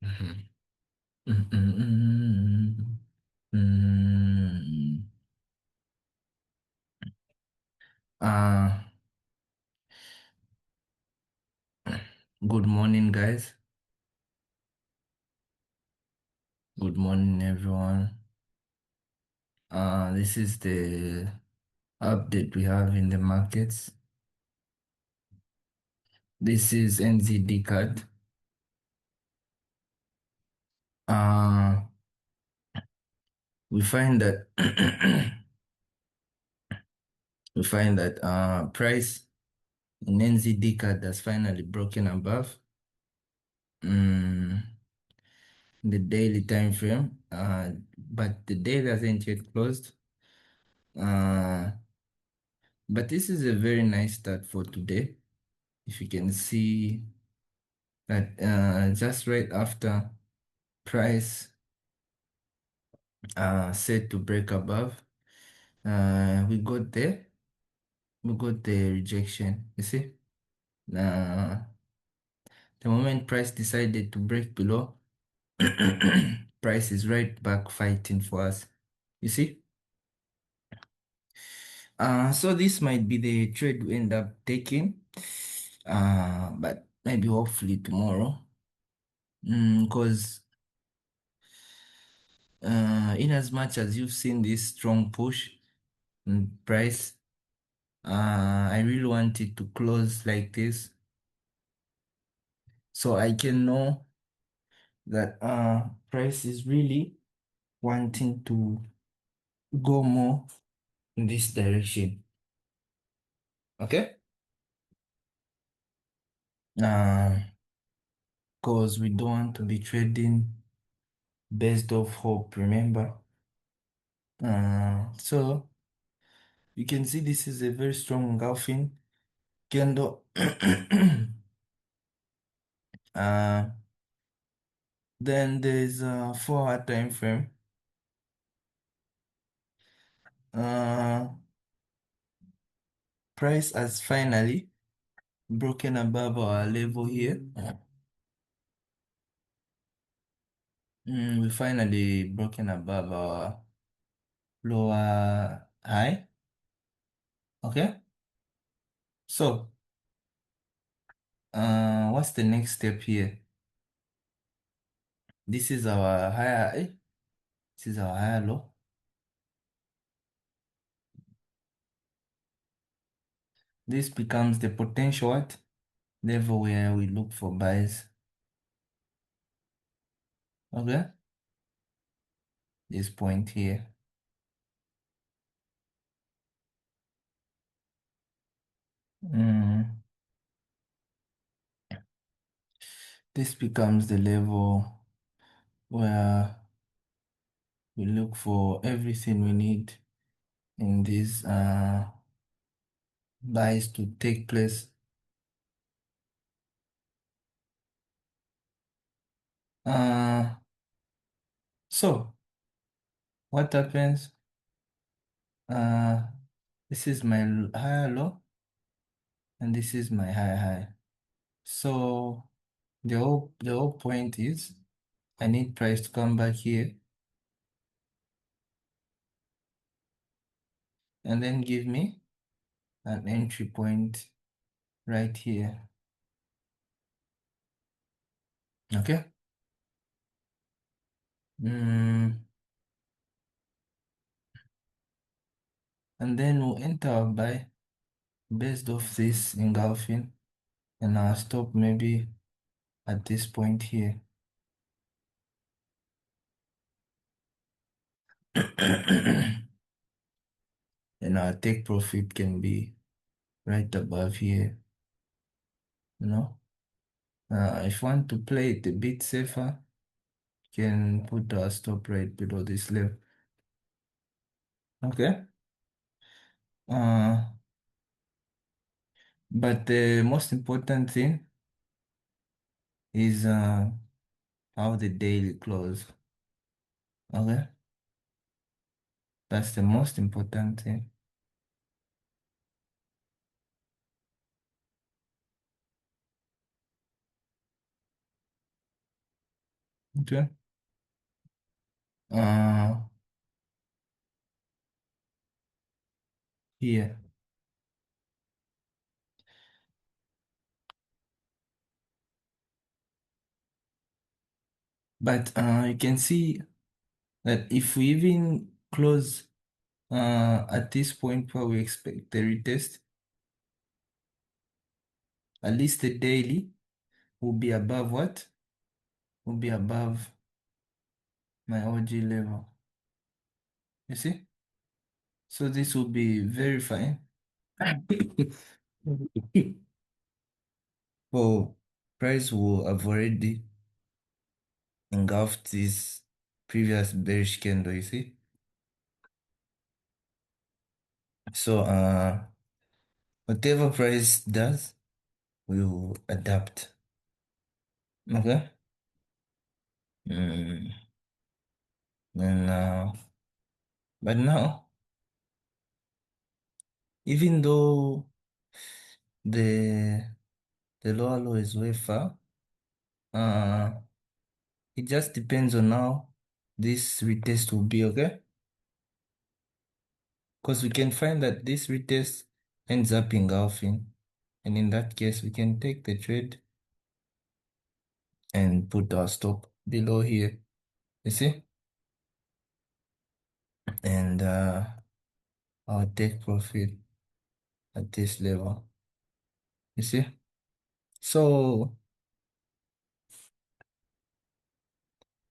Mhm. Mm, mm, mm, mm. Uh, Good morning, guys. Good morning, everyone. This is the update we have in the markets. This is NZD card. Uh, we find that price in NZD card has finally broken above mm, the daily time frame. But the day hasn't yet closed. Uh, but this is a very nice start for today. If you can see that just right after price set to break above, we got the rejection. You see, uh, the moment price decided to break below, price is right back fighting for us. You see, so this might be the trade we end up taking, but maybe hopefully tomorrow, because in as much as you've seen this strong push in price, I really want it to close like this so I can know that price is really wanting to go more in this direction. Okay? Uh, because we don't want to be trading based off hope, remember? So you can see this is a very strong engulfing candle. uh, then there's a 4 hour time frame. Uh, price has finally broken above our level here. We finally broken above our lower high. Okay. So, what's the next step here? This is our higher high. This is our higher low. This becomes the potential what? Level where we look for buys. Okay. This point here. Mm, this becomes the level where we look for everything we need in these buys to take place. Uh, so what happens? Uh, this is my higher low and this is my high high. So the whole point is I need price to come back here and then give me an entry point right here. Okay. Mm, and then we'll enter our buy based off this engulfing and I'll stop maybe at this point here. And our take profit can be right above here, you know. If you want to play it a bit safer, you can put our stop right below this level. Okay. Uh, but the most important thing is how the daily close. Okay. That's the most important thing. Okay. Uh, Here. But you can see that if we even close at this point where we expect the retest, at least the daily will be above what? Will be above my OG level. You see? So this will be very fine. So price will have already engulfed this previous bearish candle, you see? So whatever price does, we will adapt. Okay? Mm. And but now, even though the the lower low is way far, uh it just depends on how this retest will be, okay? Because we can find that this retest ends up engulfing. And in that case, we can take the trade and put our stop below here. You see? And I'll take profit at this level. You see? So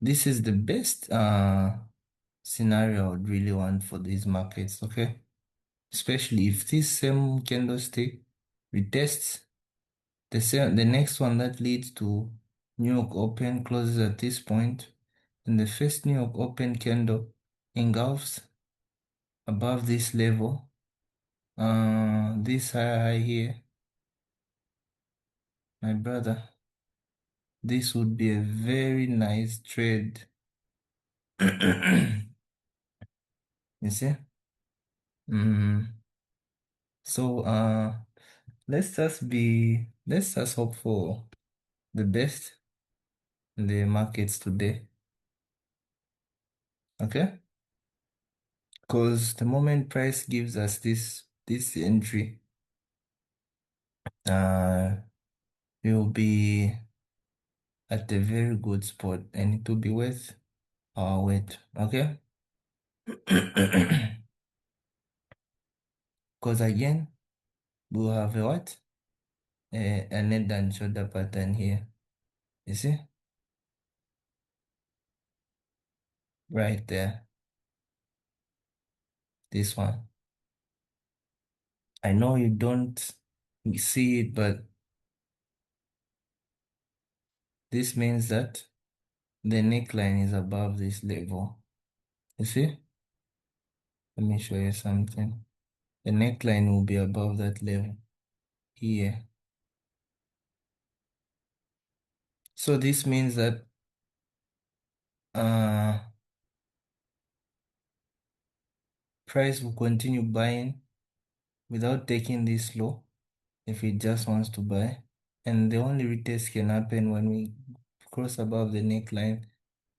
this is the best scenario I would really want for these markets, okay? Especially if this same candlestick retests the next one that leads to New York Open closes at this point, and the first New York Open candle engulfs above this level, this high here, my brother, this would be a very nice trade. You see? Mm. So let's just hope for the best in the markets today. Okay? Because the moment price gives us this entry, uh we'll be at a very good spot and it will be worth our wait. Okay? Because again, we'll have a what? A head and shoulder pattern here. You see? Right there. This one. I know you don't see it, but this means that the neckline is above this level. You see? Let me show you something. The neckline will be above that level here. So this means that uh price will continue buying without taking this low if it just wants to buy. And the only retest can happen when we cross above the neckline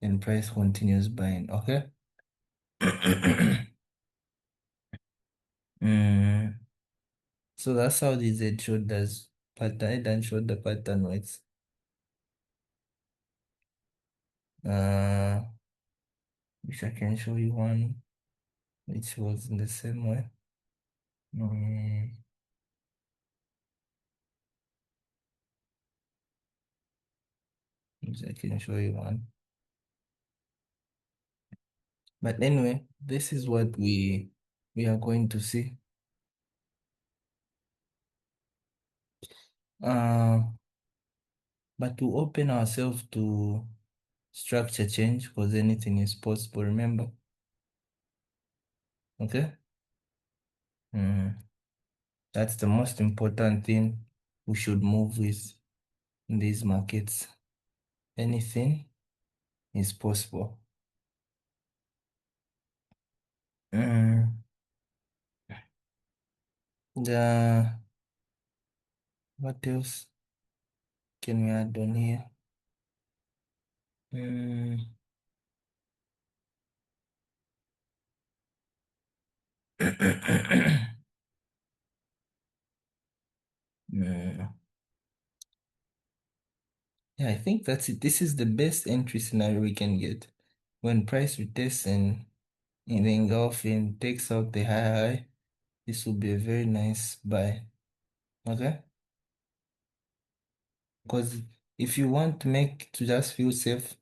and price continues buying. Okay? Mm. So that's how the Z shoulders pattern, head and shoulder pattern works. Uh, which I can show you one which was in the same way. Mm, which I can show you one. But anyway, this is what we are going to see. Uh, but to open ourselves to structure change because anything is possible, remember? Okay? Mm, that's the most important thing we should move with in these markets. Anything is possible. Mm, the what else can we add on here? Mm, mm. Yeah, I think that's it. This is the best entry scenario we can get. When price retests and in the engulfing takes out the high, this will be a very nice buy. Okay? Because if you want to make to just feel safe,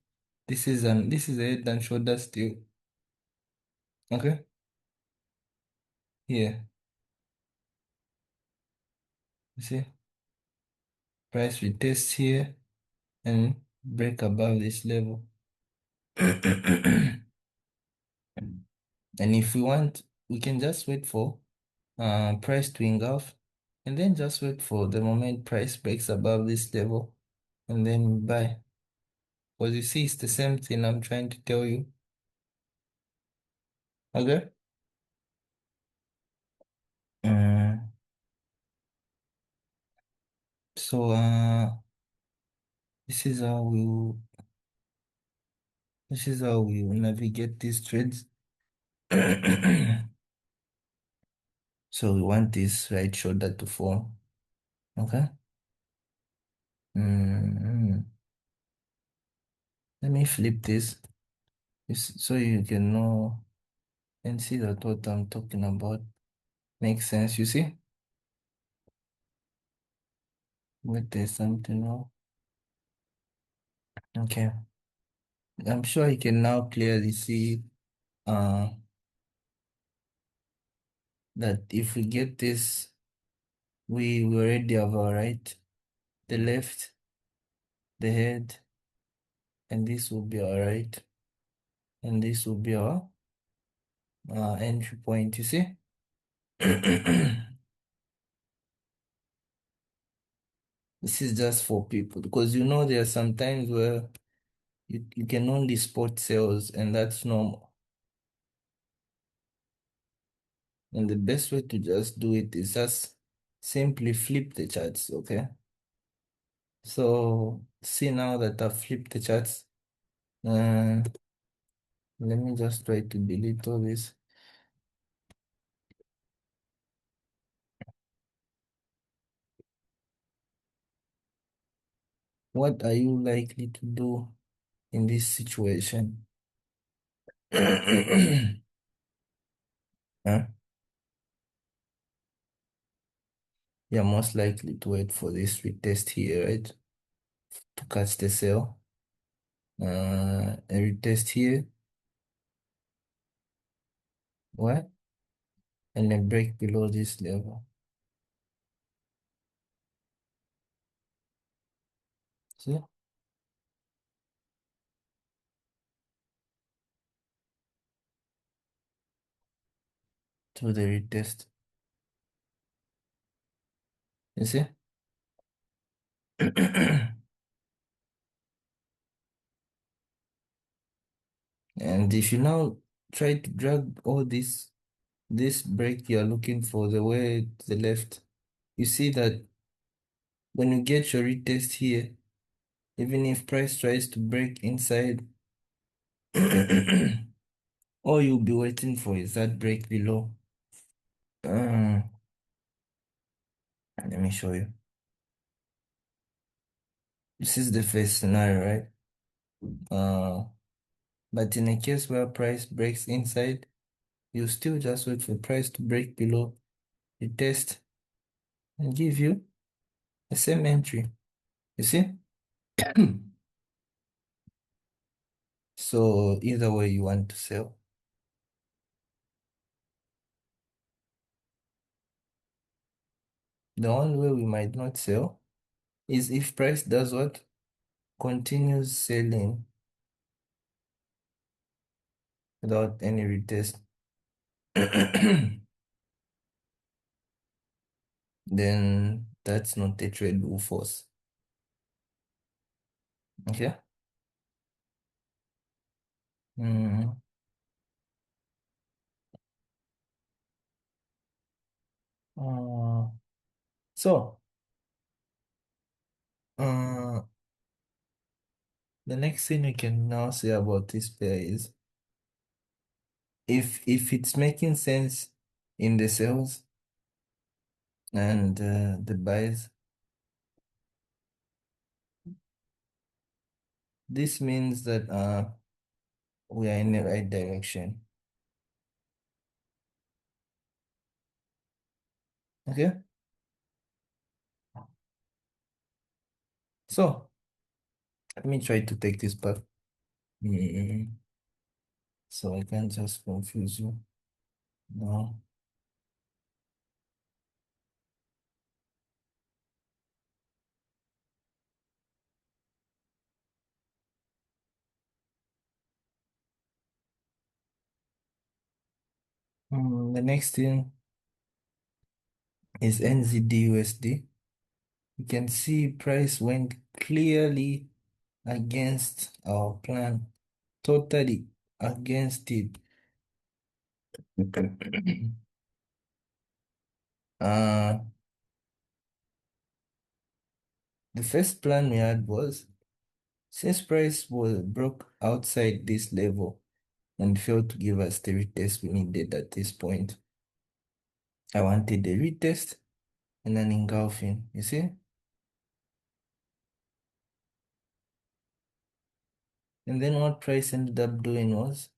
this is a head and shoulder still. Okay? Here. You see? Price retest here and break above this level. And if we want, we can just wait for price to engulf and then just wait for the moment price breaks above this level and then buy. Because you see, it's the same thing I'm trying to tell you. Okay? Uh, so this is how we this is how we will navigate these trades. So we want this right shoulder to fall. Okay? Mm, Let me flip this so you can know and see that what I'm talking about makes sense. You see? Wait, there's something wrong. Okay. I'm sure you can now clearly see uh that if we get this, we already have our right, the left, the head, and this will be our right, and this will be our entry point. You see? This is just for people because there are some times where you can only spot sales and that's normal. And the best way to just do it is just simply flip the charts, okay? So see now that I've flipped the charts, uh, let me just try to delete all this. What are you likely to do in this situation? Huh? You're most likely to wait for this retest here, right? To catch the sale. A retest here. What? And a break below this level. See? To the retest. You see? And if you now try to drag all this break you're looking for the way to the left, you see that when you get your retest here, even if price tries to break inside, all you'll be waiting for is that break below. Uh, Let me show you. This is the first scenario, right? Uh, but in a case where price breaks inside, you still just wait for price to break below the test and give you the same entry. You see? So either way you want to sell. The only way we might not sell is if price does what? Continues selling without any retest. Then that's not a trade we'll force. Okay? Mm. Uh, so, uh, the next thing we can now say about this pair is if it's making sense in the sales and the buys, this means that we are in the right direction. Okay, so let me try to take this back. Mm, so I can't just confuse you. No. The next thing is NZD-USD. You can see price went clearly against our plan, totally against it. Uh, the first plan we had was since price was broke outside this level and failed to give us the retest we needed at this point, I wanted a retest and an engulfing, you see? And then what price ended up doing was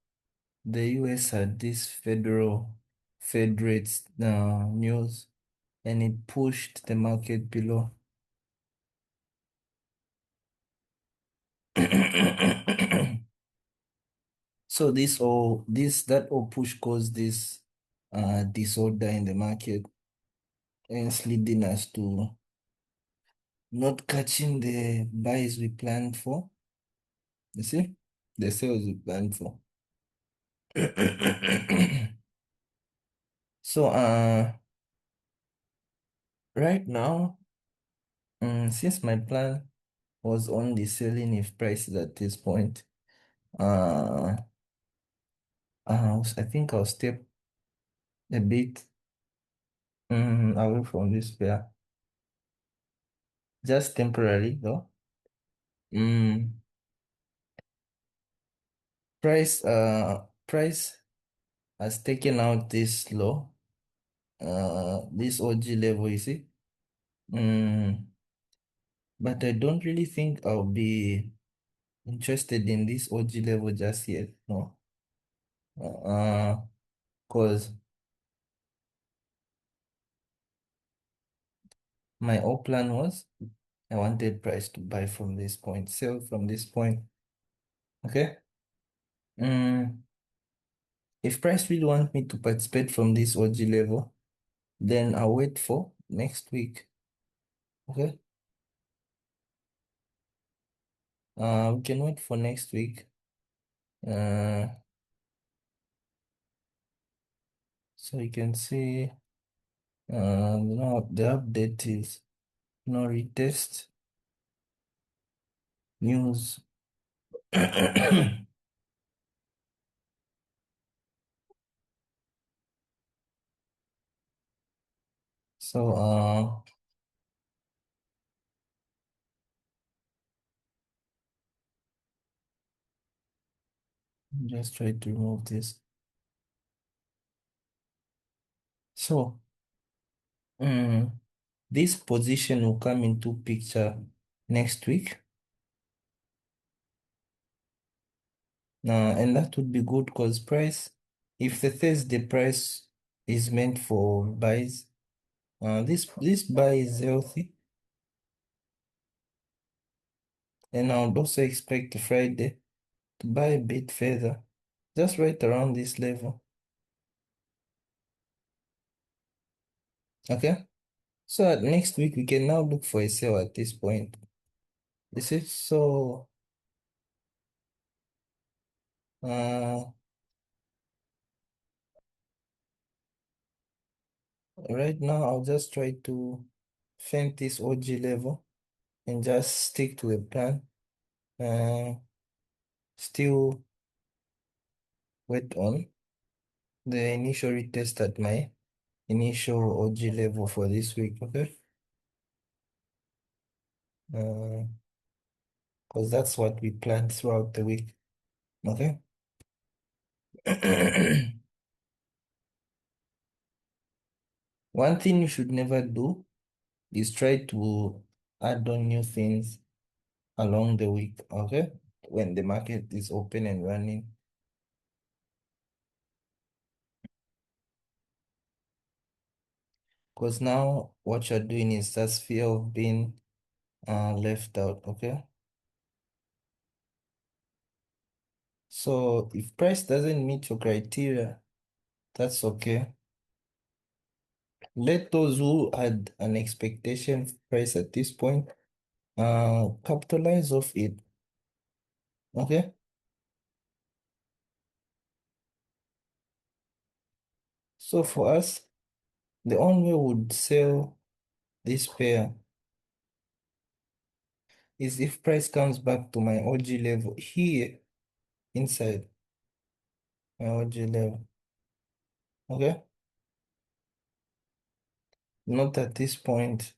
the US had this federal Fed rates news and it pushed the market below. So that all push caused this disorder in the market, hence leading us to not catching the buys we planned for. You see? The sales we planned for. So right now, since my plan was only selling if prices at this point, uh I think I'll step a bit away from this pair. Just temporarily though. Mm, price has taken out this low, this OG level, you see. Mm, but I don't really think I'll be interested in this OG level just yet, no. Cause my old plan was I wanted price to buy from this point, sell from this point. Okay. Mm, if price really want me to participate from this OG level, then I'll wait for next week. Okay. We can wait for next week. Uh, so you can see, now the update is no retest news. So, just try to remove this. So, mm, this position will come into picture next week. And that would be good because if the Thursday price is meant for buys, this buy is healthy. And I would also expect the Friday to buy a bit further, just right around this level. Okay? So next week we can now look for a sale at this point. You see? So uh right now I'll just try to feint this OG level and just stick to the plan. Uh Still wait on the initial retest at my initial OG level for this week, okay? Uh because that's what we planned throughout the week. Okay. One thing you should never do is try to add on new things along the week, okay? When the market is open and running. Because now what you're doing is just fear of being left out, okay? So if price doesn't meet your criteria, that's okay. Let those who had an expectation price at this point capitalize off it, okay? So for us, the only way we would sell this pair is if price comes back to my OG level here inside my OG level, okay? Not at this point.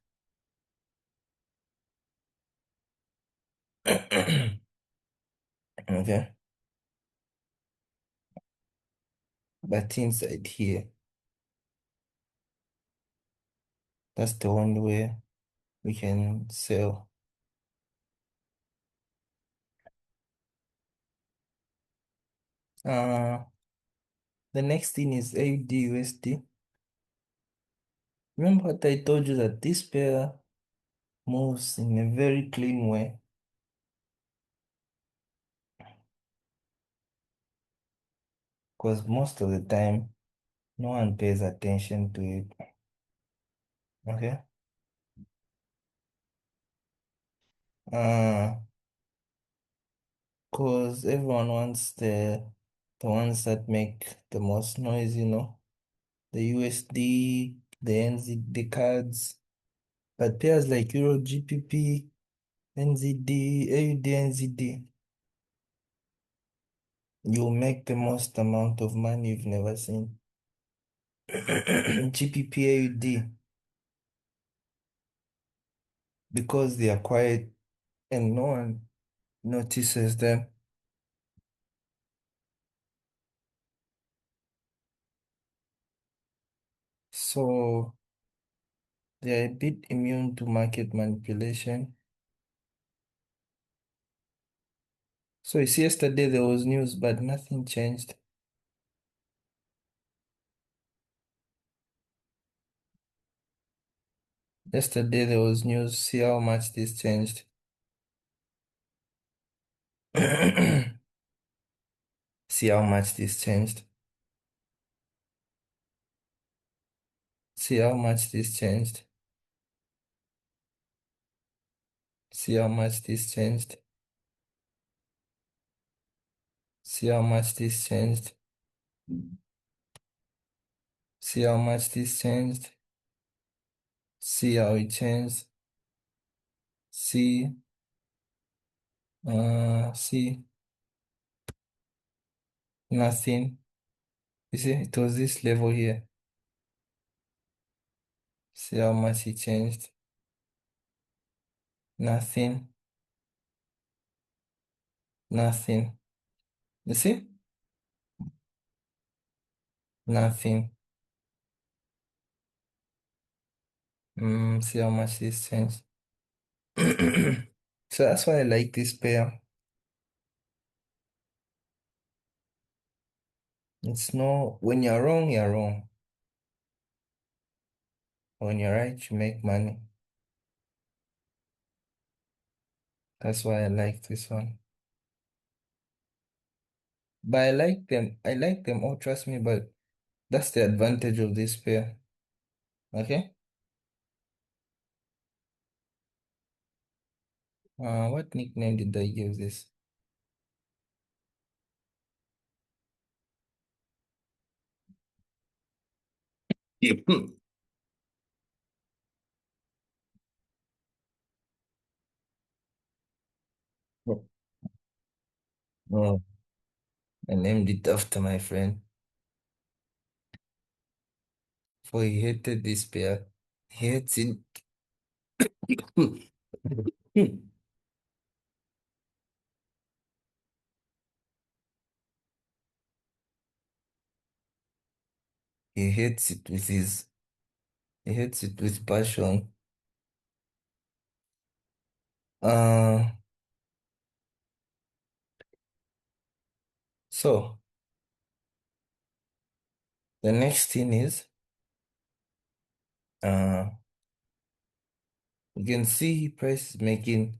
Okay, but inside here, that's the only way we can sell. Uh, the next thing is AUD USD. Remember what I told you that this pair moves in a very clean way because most of the time no one pays attention to it. Okay. Uh, because everyone wants the ones that make the most noise, the USD, the NZD cards, but pairs like Euro GPP, NZD, AUD, NZD, you'll make the most amount of money you've never seen. GPP, AUD, because they are quiet and no one notices them. So they're a bit immune to market manipulation. So you see, yesterday there was news, but nothing changed. Yesterday there was news. See how much this changed. See how much this changed. See how much this changed. See how much this changed. See how much this changed. See how much this changed. See how it changed. See, see, nothing. You see, it was this level here. See how much it changed. Nothing, nothing. You see? Nothing. See how much this changed. So that's why I like this pair. It's no, when you're wrong, you're wrong. When you're right, you make money. That's why I like this one. But I like them. I like them all, trust me, but that's the advantage of this pair. Okay? What nickname did I give this? No, I named it after my friend, for he hated this pair. He hates it. He hates it with his, he hates it with passion. Uh, so the next thing is, uh, you can see price is making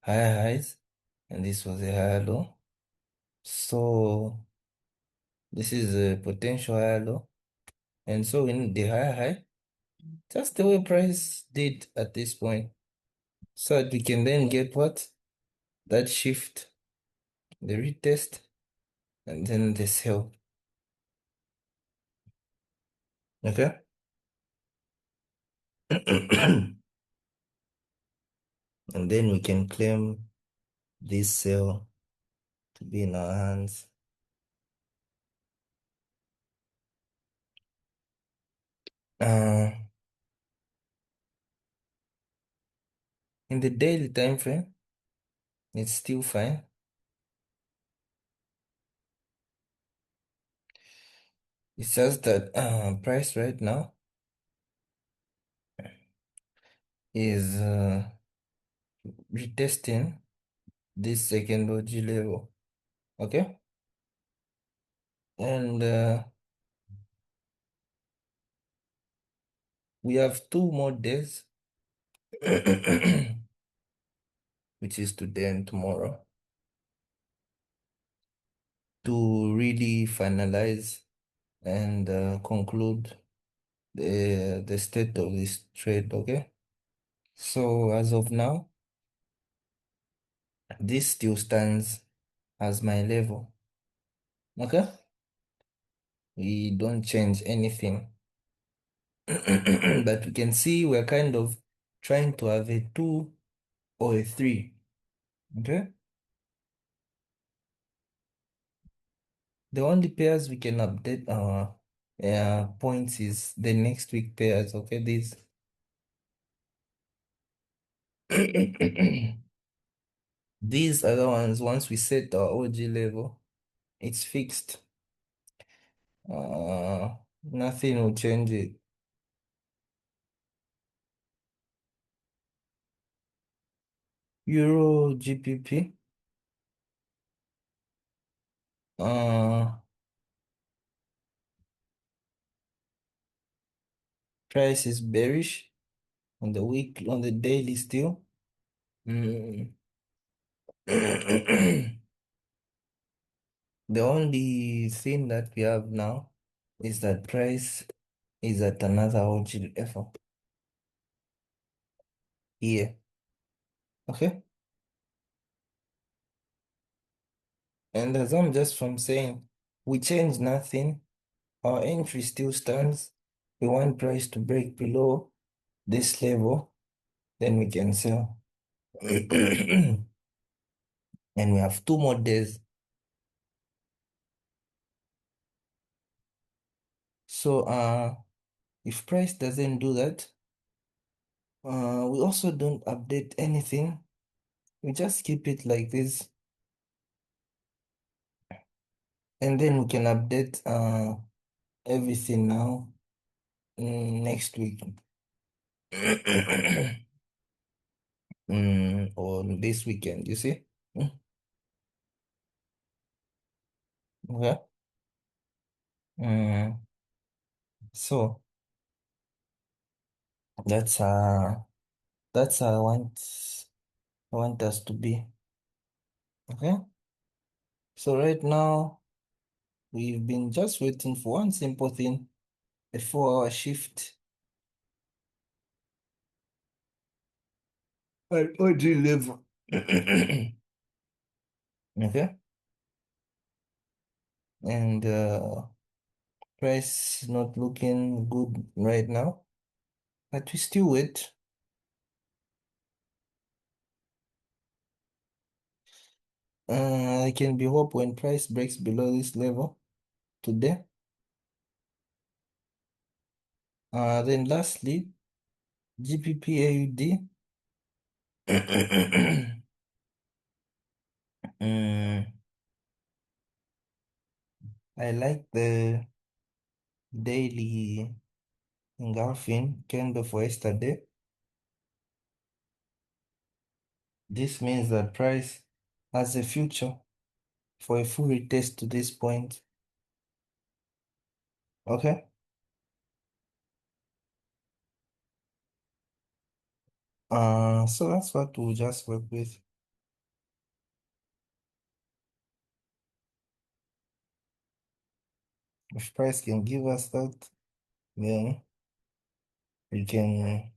higher highs, and this was a higher low. So this is a potential higher low, and so we need the higher high, just the way price did at this point, so that we can then get what? That shift, the retest, and then the sell. Okay? And then we can claim this sell to be in our hands. Uh, in the daily time frame, it's still fine. It's just that price right now is retesting this second OG level. Okay? And we have 2 more days, which is today and tomorrow, to really finalize and conclude the state of this trade. Okay? So as of now, this still stands as my level. Okay? We don't change anything. But we can see we're kind of trying to have a 2 or a 3. Okay? The only pairs we can update our points is the next week pairs. Okay, these these other ones, once we set our OG level, it's fixed. Nothing will change it. Euro GPP. Uh, Price is bearish on the week, on the daily still. Mm. The only thing that we have now is that price is at another OG level here. Okay? And as I'm just from saying, we change nothing. Our entry still stands. We want price to break below this level, then we can sell. And we have 2 more days. So if price doesn't do that, we also don't update anything. We just keep it like this. And then we can update everything now next week. Or this weekend, you see? Mm, okay. Mm, so that's uh that's how I want us to be. Okay. So right now we've been just waiting for one simple thing, a 4 hour shift at OG level. Okay. And price not looking good right now. But we still wait. I can be hope when price breaks below this level today. Then lastly, GBP AUD. Mm, I like daily engulfing candle for yesterday. This means that price has a future for a full retest to this point. Okay? So that's what we'll just work with. If price can give us that, then we can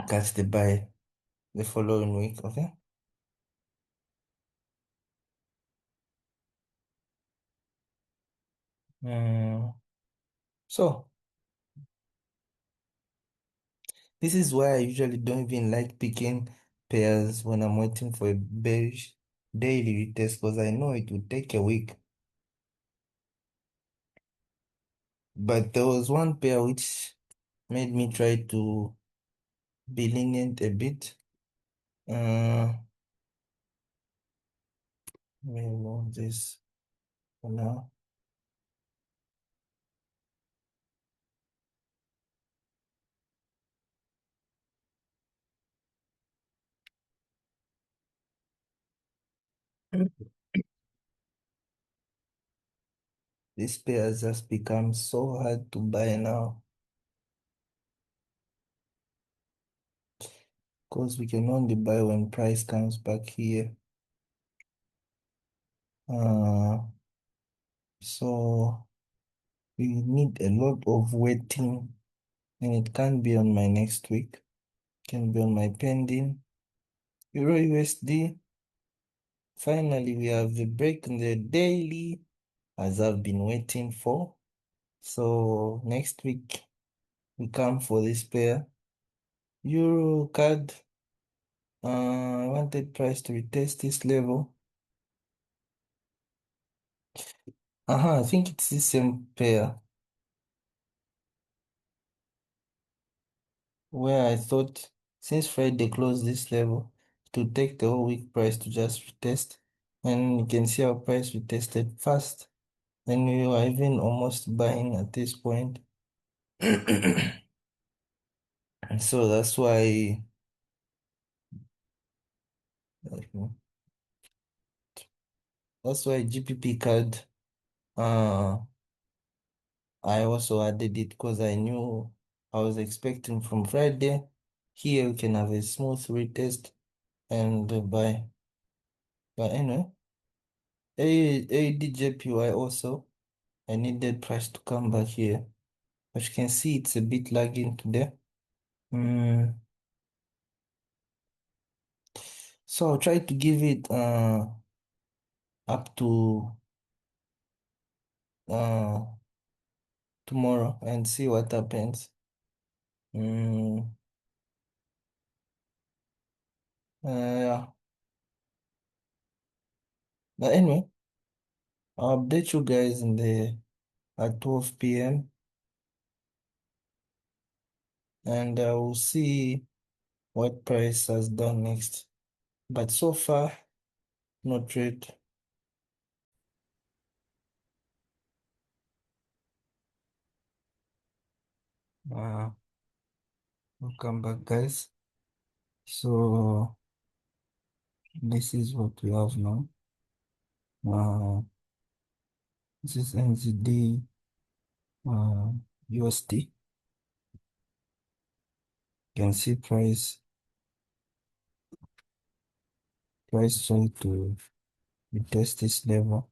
catch the buy the following week, okay? Mm, so this is why I usually don't even like picking pairs when I'm waiting for a bearish daily retest because I know it will take a week. But there was one pair which made me try to be lenient a bit. Uh, maybe this for now. This pair has just become so hard to buy now because we can only buy when price comes back here. Uh, so we need a lot of waiting, and it can't be on my next week. It can be on my pending. Euro USD. Finally, we have the break in the daily as I've been waiting for. So next week we come for this pair. Euro card. I wanted price to retest this level. I think it's the same pair where I thought since Friday closed this level, to take the whole week price to just retest. And you can see our price retested fast. And we were even almost buying at this point. And so that's why GPP card, uh, I also added it because I knew I was expecting from Friday. Here we can have a smooth retest and buy. But anyway, ADJPY also, I needed price to come back here. But you can see it's a bit lagging today. Mm, so I'll try to give it up to uh tomorrow and see what happens. Mm, yeah. But anyway, I'll update you guys in the at 12 p.m. and I will see what price has done next. But so far, no trade. Uh, Welcome back, guys. So this is what we have now. Uh, this is NZD USD. You can see price trying to retest this level.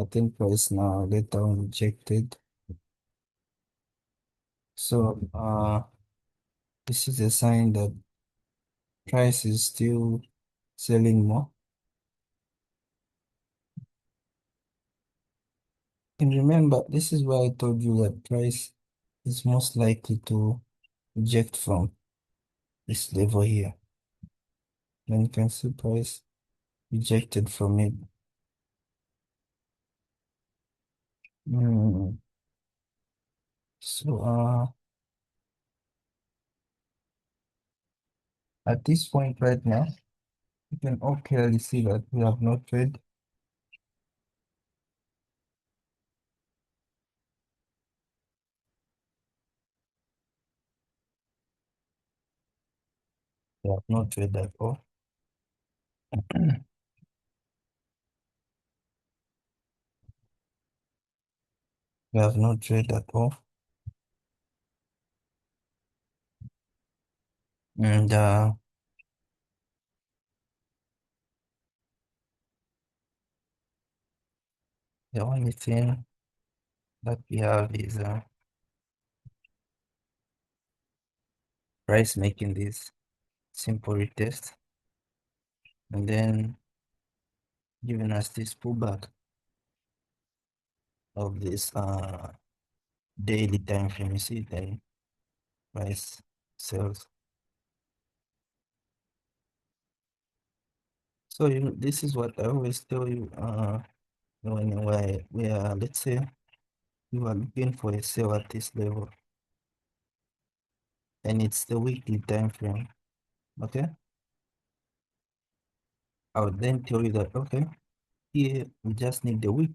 I think price now later on rejected. So this is a sign that price is still selling more. And remember, this is why I told you that price is most likely to reject from this level here. Then you can see price rejected from it. Mm. So at this point right now, You can all clearly see that we have no trade. We have no trade at all. We have no trade at all. And the only thing that we have is price making this simple retest and then giving us this pullback of this daily time frame. You see, then price sells. So this is what I always tell you when we are, let's say you are looking for a sell at this level and it's the weekly time frame. Okay, I would then tell you that okay, here we just need the weekly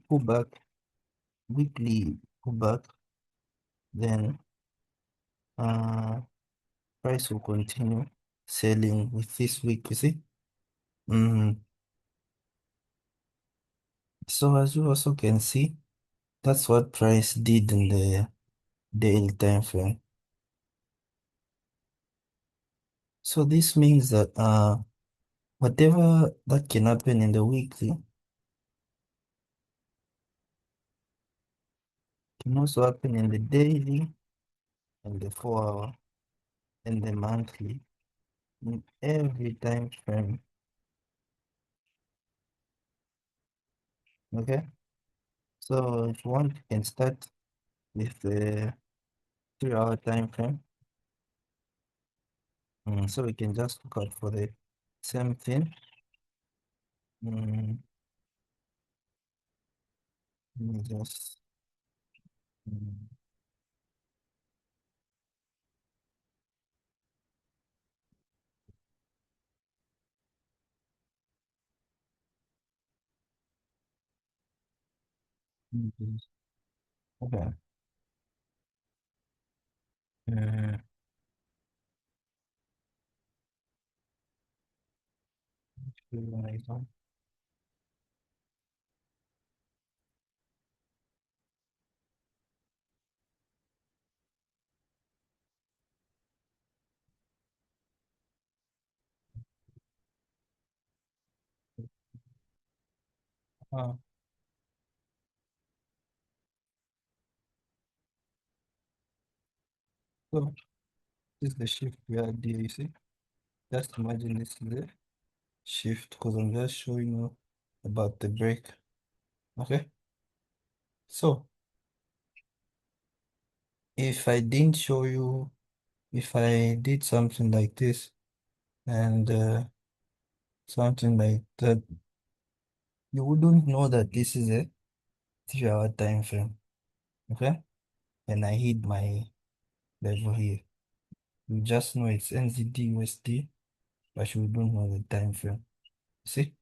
pullback, then uh price will continue selling with this week, you see. So as you also can see, that's what price did in the daily time frame. So this means that whatever that can happen in the weekly can also happen in the daily and the 4 hour and the monthly in every time frame. Okay, so if you want, you can start with the 3 hour time frame. So we can just look out for the same thing. Let me just mm, okay. Uh, uh, so this is the shift we are there, you see. Just imagine this is the shift because I'm just showing you about the break. Okay. So if I didn't show you, if I did something like this and something like that, you wouldn't know that this is a 3 hour time frame. Okay. And I hit my level here. You just know it's NZD USD, but you don't know the time frame. See?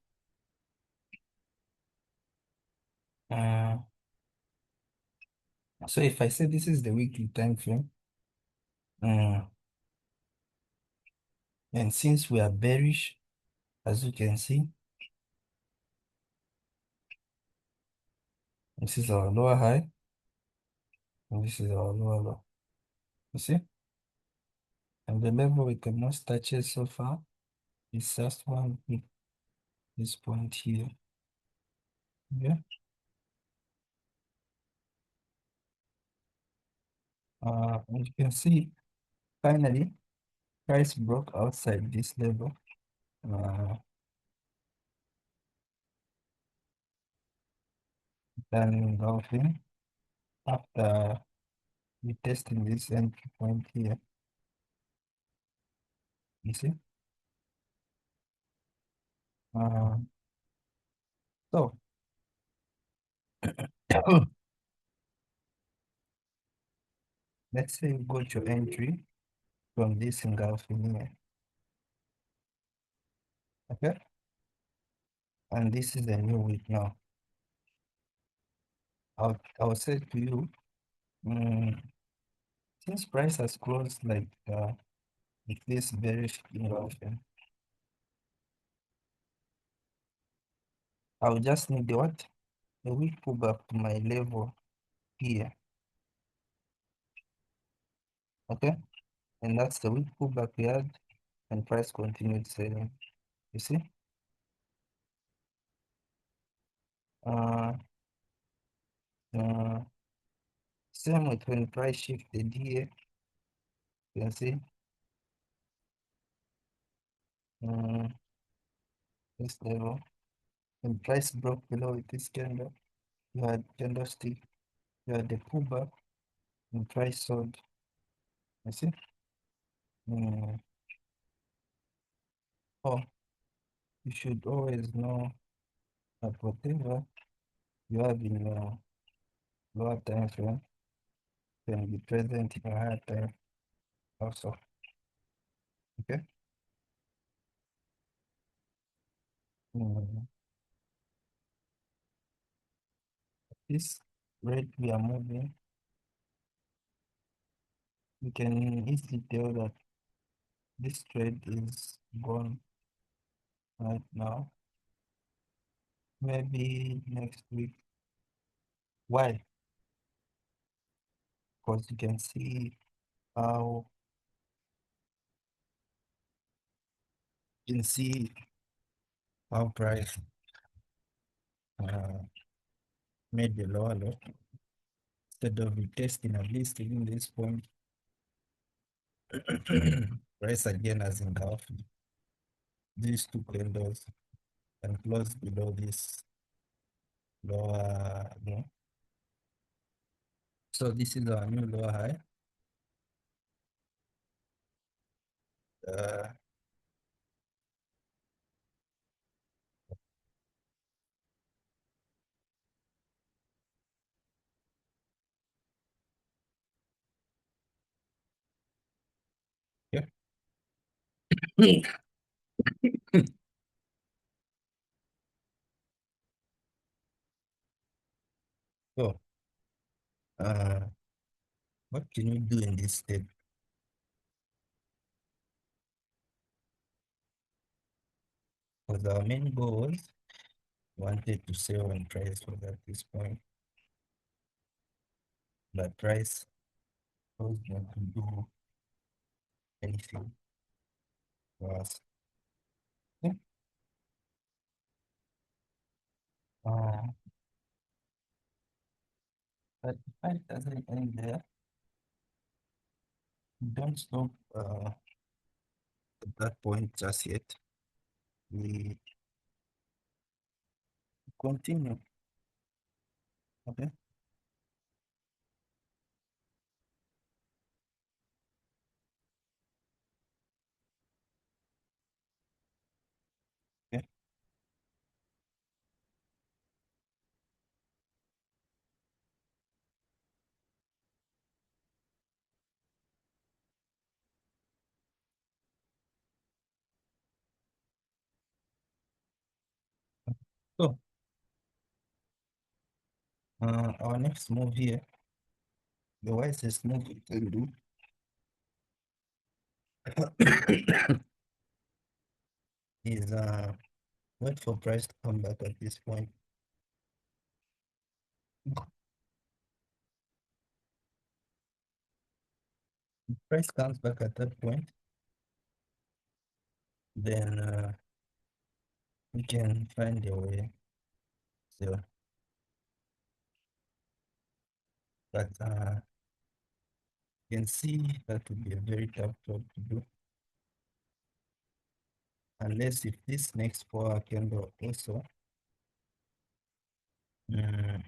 Uh, so if I say this is the weekly time frame, uh, and since we are bearish, as you can see, this is our lower high, and this is our lower low. You see? And the level we can most touch it so far is just one hit, this point here. Yeah. And you can see finally price broke outside this level. Uh, then engulfing after we testing this entry point here. You see? Uh, so let's say you got your entry from this engulfing here. Okay. and this is a new week now. I'll say to you, mm, since price has closed like this very often, I'll just need the what? A week pullback to my level here. Okay? And that's the week pullback we had, and price continued selling. You see? Uh, uh, Same with when price shifted here. You can see uh, this level. When price broke below this candle, you had candlestick, you had the pullback, and price sold. You see? Mm. Oh, you should always know that whatever you have in your lower time frame can be present in your higher time also. Okay? Mm. This rate we are moving, we can easily tell that this trade is gone right now. Maybe next week. Why? Because you can see how you can see how price uh, made the lower low instead of retesting at least in this point. Price again has engulfed these two candles and closed below this lower low. So this is our new lower high. Uh, yeah. So, uh, what can we do in this step? Because our main goal was wanted to sell when price was at this point, but price was not to do anything for us. Yeah. Uh, but if price doesn't end there, don't stop at that point just yet. We continue. Okay. Okay. So, our next move here, the wisest move we can do is wait for price to come back at this point. If price comes back at that point, then we can find a way. So, but you can see that would be a very tough job to do unless if this next 4 hour candle also mm,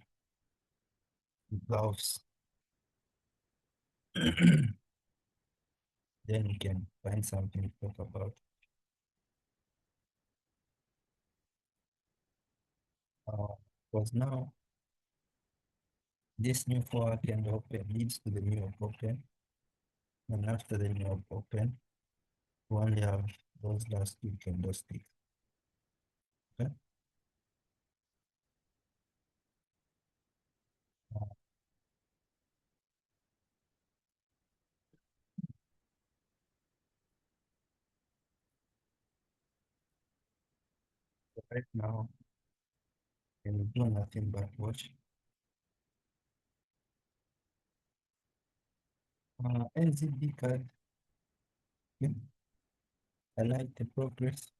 golfs, then you can find something to talk about. Because now this new 4 hour candle open leads to the new York open, and after the new York open, we only have those last two candlesticks. Okay? Right now, and do nothing but watch. NZD card. Yeah, I like the progress.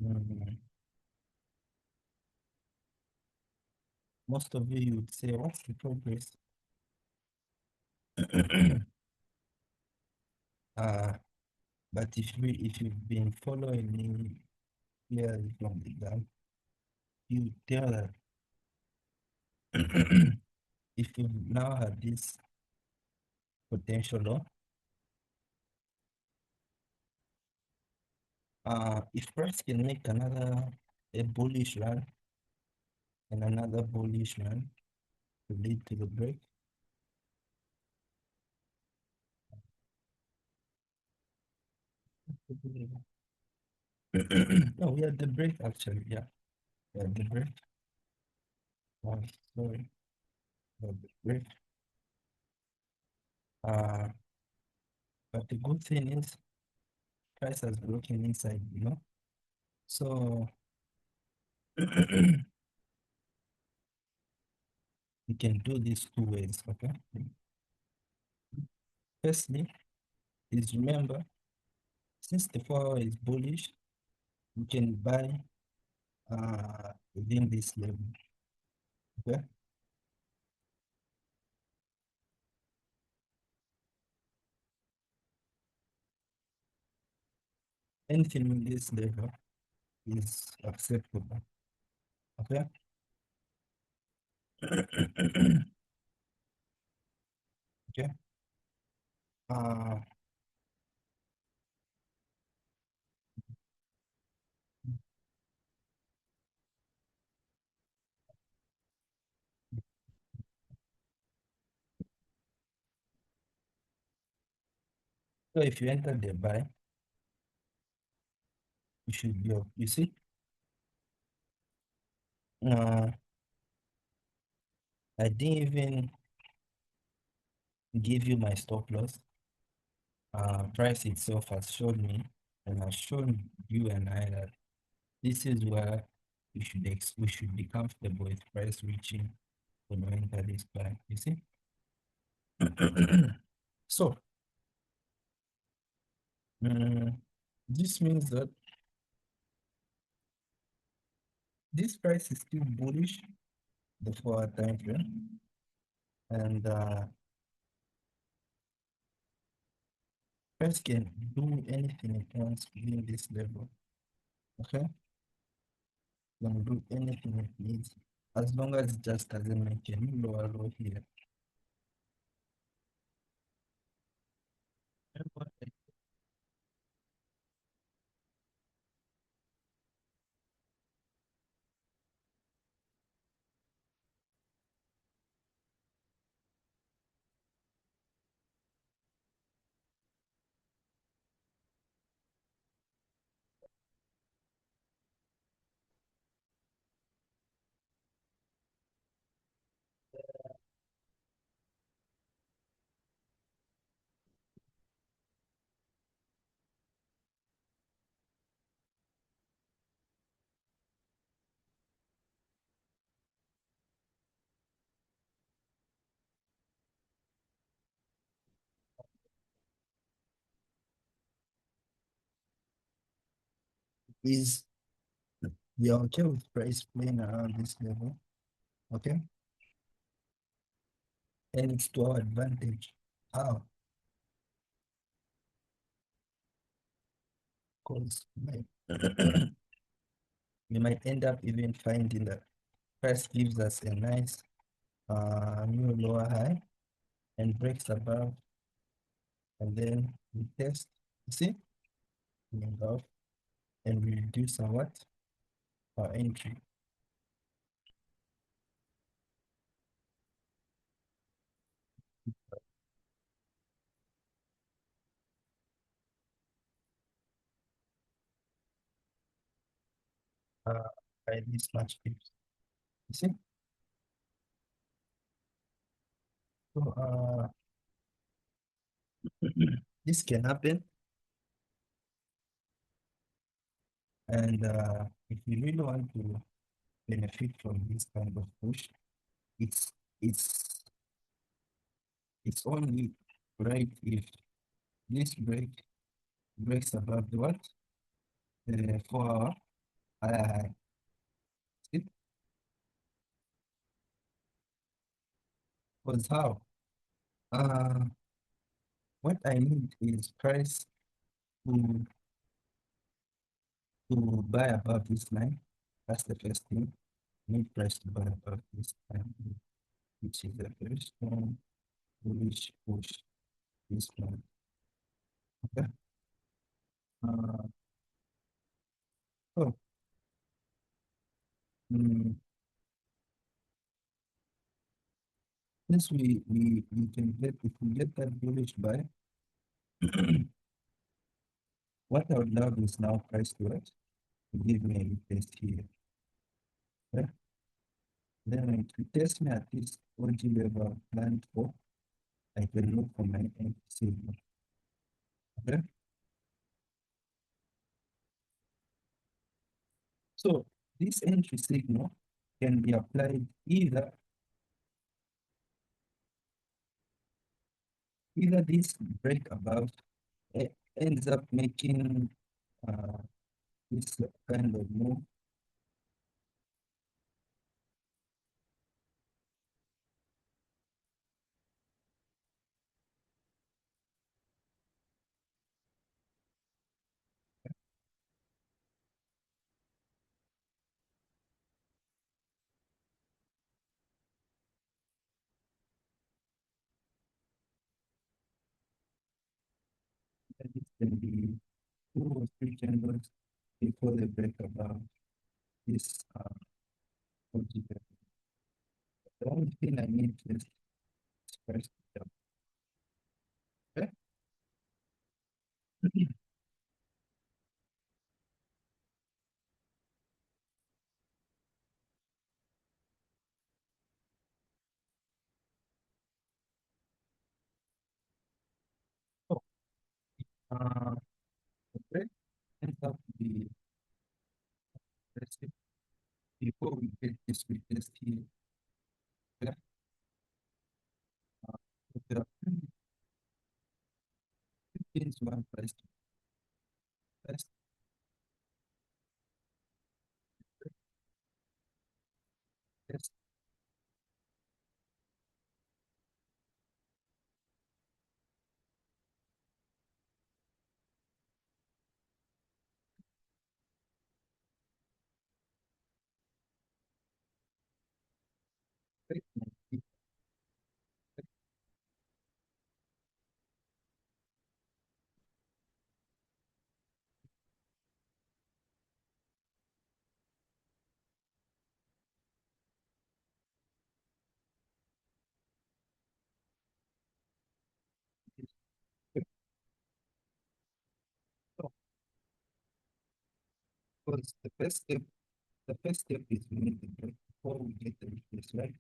Mm, most of you would say, what's the progress? uh, but if you've been following me clearly from the ground, you tell that if you now have this potential law, if price can make another a bullish run and another bullish run to lead to the break. No, we had the break actually, yeah. We had the break. Oh, sorry. We had the break. Uh, but the good thing is price has broken inside, you know. So you can do this two ways, okay? Firstly, is remember, since the 4 hour is bullish, you can buy within this level, okay? Anything in this level is acceptable, okay? Okay. Uh, so if you enter the buy, you should be, you see, uh, I didn't even give you my stop loss. Price itself has shown me and has shown you and I that this is where we should be comfortable with price reaching when we enter this buy. You see? So mm, this means that this price is still bullish, the 4 hour time frame, and price can do anything it wants within this level. Okay, can do anything it needs as long as it just doesn't make any lower low here. Is we are okay with price playing around this level, okay? And it's to our advantage. How? Because we might end up even finding that price gives us a nice new lower high and breaks above, and then we test, you see, we above, and we reduce our what? Our entry. Uh, by this much pips. You see? So this can happen, And if you really want to benefit from this kind of push, it's it's it's only right if this breaks above the what? The 4 hour. Uh, it was how? Uh, what I need is price to buy above this line. That's the first thing. Need price to buy above this line, which is a very strong bullish push this one. Okay. Uh, so mm, since we can get if we get that bullish buy, what I would love is now price to it to give me a retest here. Okay. Then it will test me at this OG level planned for. I can look for my end signal. Okay. So this entry signal can be applied either this break above ends up making uh, this kind of move. And this can be 2 or 3 candles before the break above this OG. The only thing I need is price to jump. Okay. So uh, the break ends up the let's say before we get this retest here. Okay. So there are 15 one price to test. Test. Break. So because the first step is we need the break before we get the retest, right?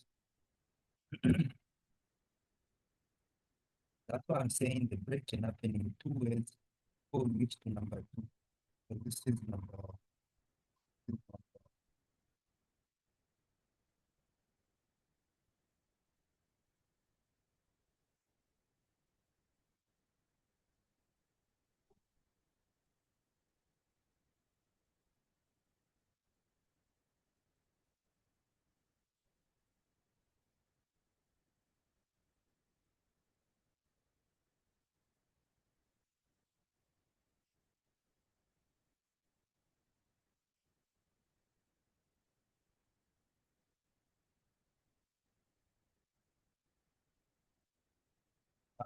That's why I'm saying the break can happen in 2 ways before we reach to number 2. So this is number 2.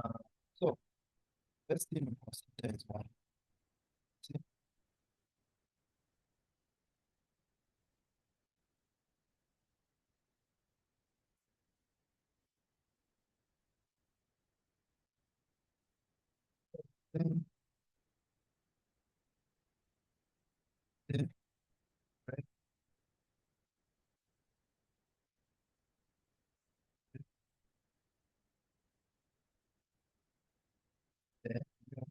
Uh, so first thing we consider is one. See, then, then, right, then, you know,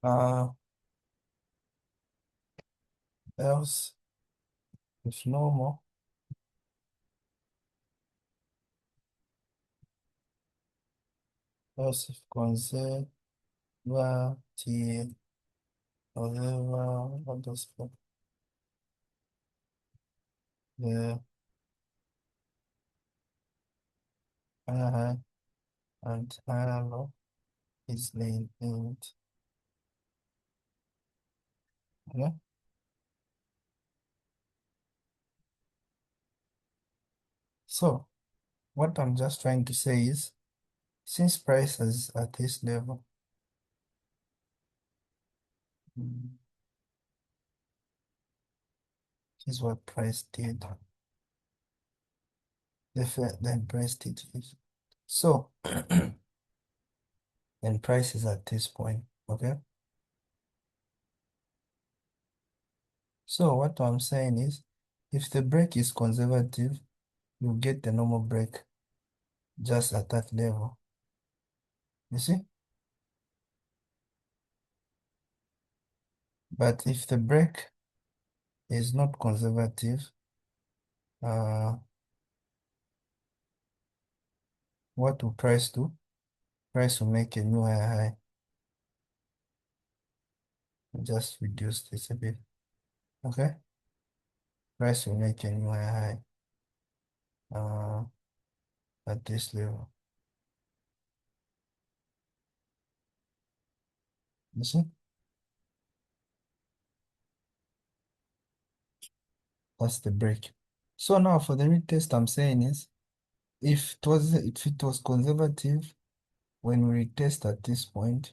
Uh, else, if no more, else if conservative, whatever, what does the high and higher low is named. Okay? So, what I'm just trying to say is, since price is at this level, mm, is what price did. Then price did this. So, then price is at this point. Okay? So, what I'm saying is, if the break is conservative, you get the normal break just at that level. You see? But if the break is not conservative, uh, what will price do? Price will make a new high. Just reduce this a bit. Okay? Price will make a new high at this level. You see? That's the break. So now for the retest, I'm saying is if it was conservative when we retest at this point,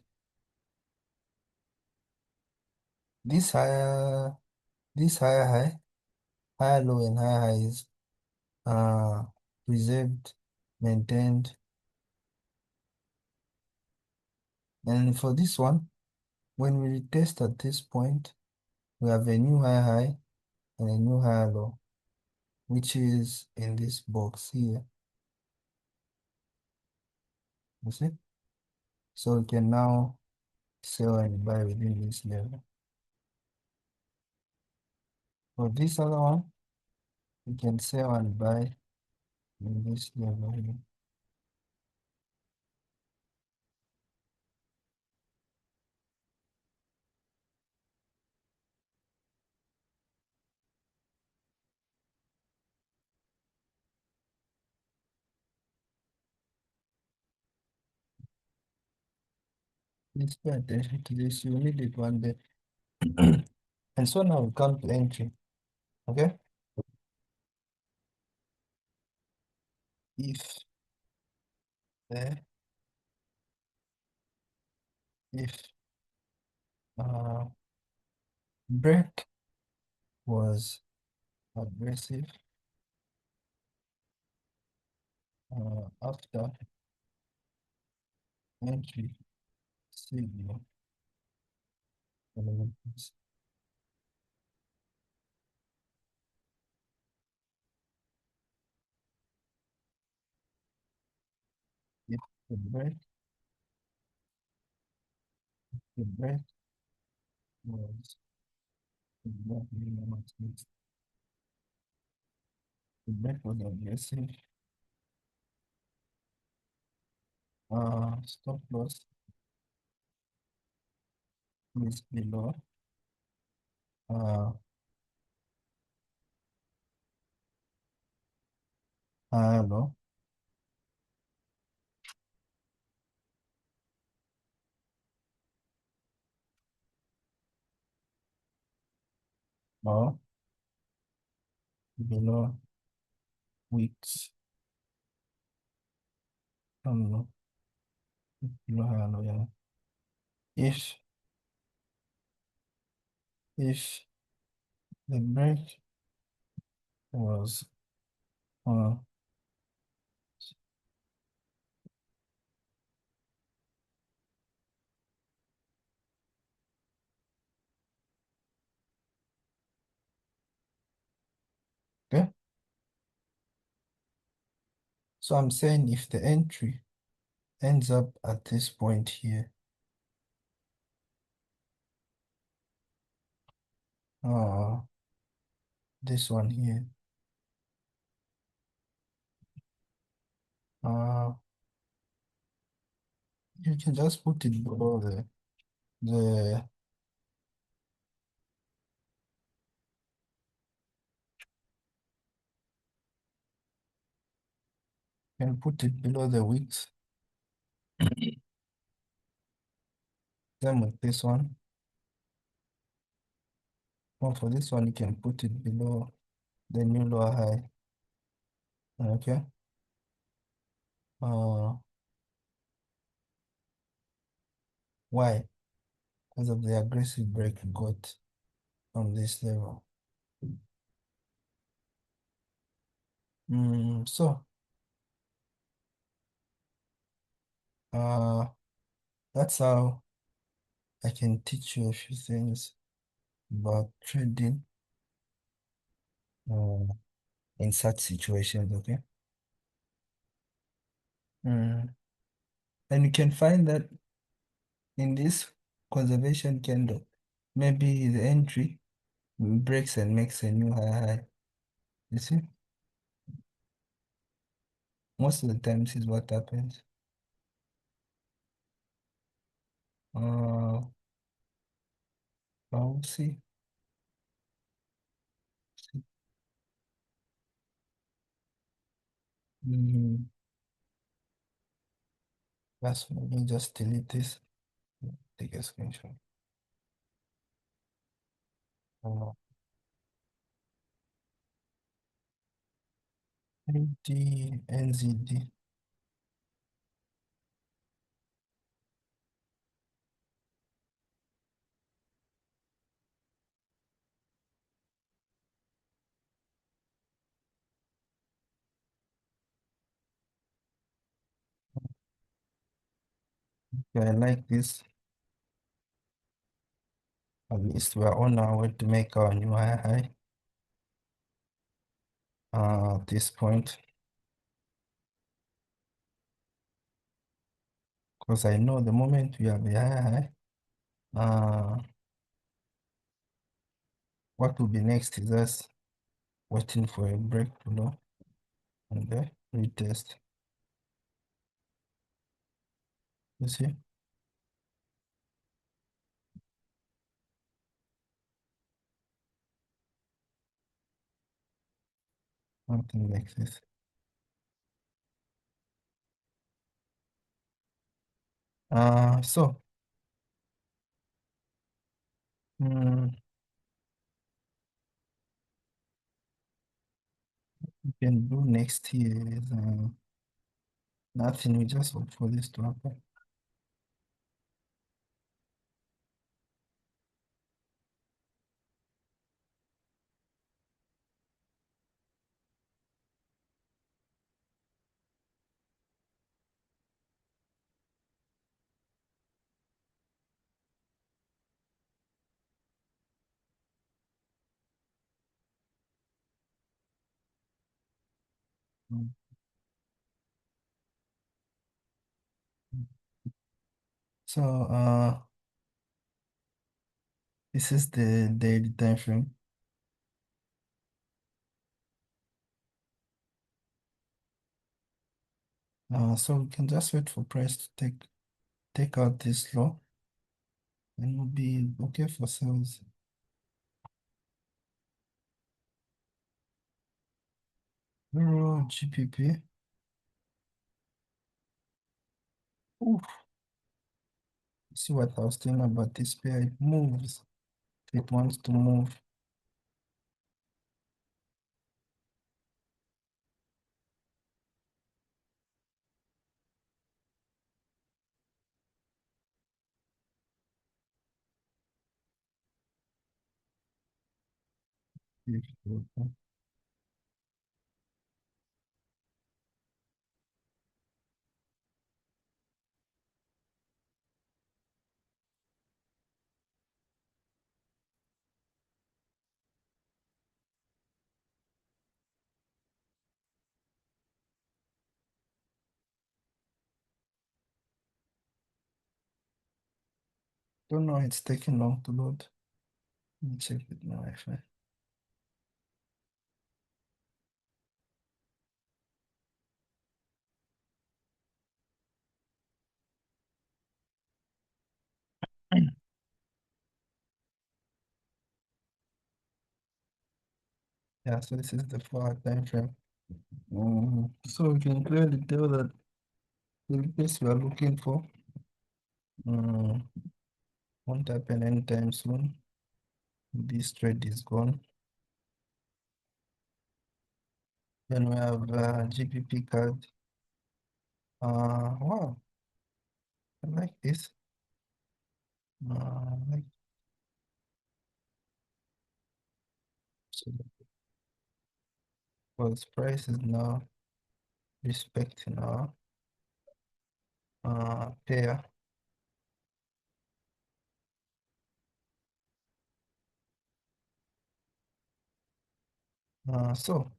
this higher this higher high, higher low and higher high is preserved, maintained. And for this one, when we retest at this point, we have a new higher high and a new higher low, which is in this box here. You see? So we can now sell and buy within this level. For this other one, you can sell and buy in this level here. Please pay attention to this. You need it one day. And so now we come to entry. Okay? If the if break was aggressive after entry signal elements. If the break was the break was aggressive, stop loss is below uh low or below weeks. Low, below higher low, yeah. If if the break was uh okay, so I'm saying if the entry ends up at this point here, uh this one here, uh you can just put it below the can put it below the weeks. Same with this one. Well, for this one, you can put it below the new lower high. Okay. Uh, why? Because of the aggressive break we got from this level. So, uh, that's how I can teach you a few things about trading uh, in such situations. Okay. Mm. And you can find that in this conservation candle, maybe the entry breaks and makes a new high. You see, most of the times is what happens. Uh, I'll see. Mm, That's let me just delete this. Take a screenshot. Uh, NZD. Okay, I like this. At least we are on our way to make our new high. At this point, because I know the moment we have a high, Uh, what will be next is us waiting for a break below and then retest. You see? Something like this. So mm, we can do next here is nothing. We just hope for this to happen. Mm. So this is the daily time frame. So we can just wait for price to take out this low and we'll be okay for sales. Euro GPP. Oof. See what I was saying about this pair. It moves. It wants to move. Don't know, it's taking long to load. Let me check with my Wi-Fi. Yeah, so this is the 4 hour time frame. So we can clearly tell that the place we are looking for um, won't happen anytime soon. This trade is gone. Then we have GPP card. Wow, I like this. Like so because price is now respecting our pair. So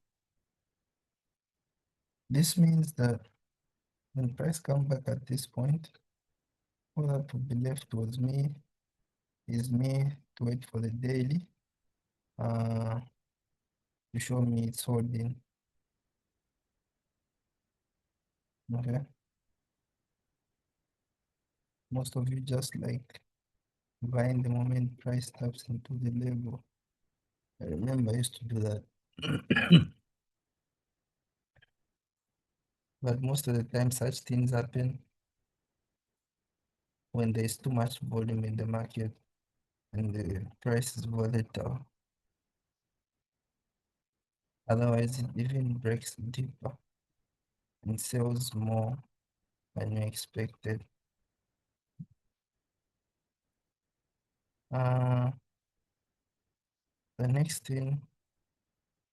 this means that when price come back at this point, all that will be left was me is me to wait for the daily uh, to show me it's holding. Okay, most of you just like buying the moment price taps into the level. I remember I used to do that. But most of the time such things happen when there's too much volume in the market and the price is volatile. Otherwise, it even breaks deeper and sells more than you expected. Uh, the next thing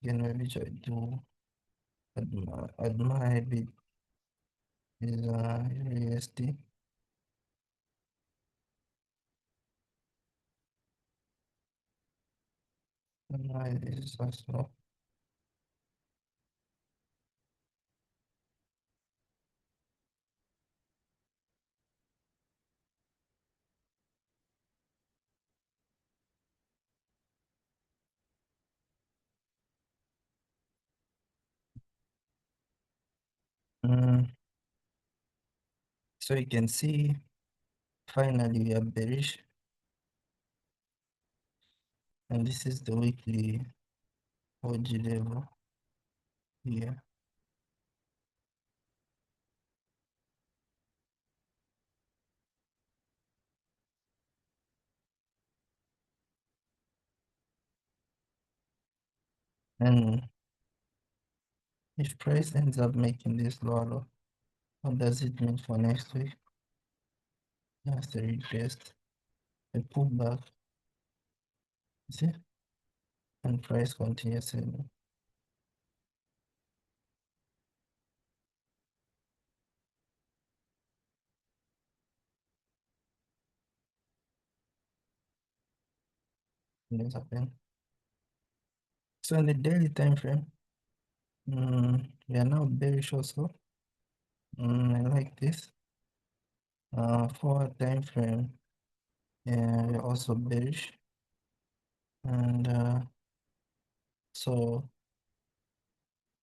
you can maybe try to admire a bit is USD. Admire this as well. Mm, so you can see finally we are bearish, and this is the weekly OG level here. And if price ends up making this lower low, what does it mean for next week? That's the retest, a pullback, see, and price continues selling. This happen. So in the daily time frame, we are now bearish also. I like this. 4 time frame, yeah, we're also bearish. And so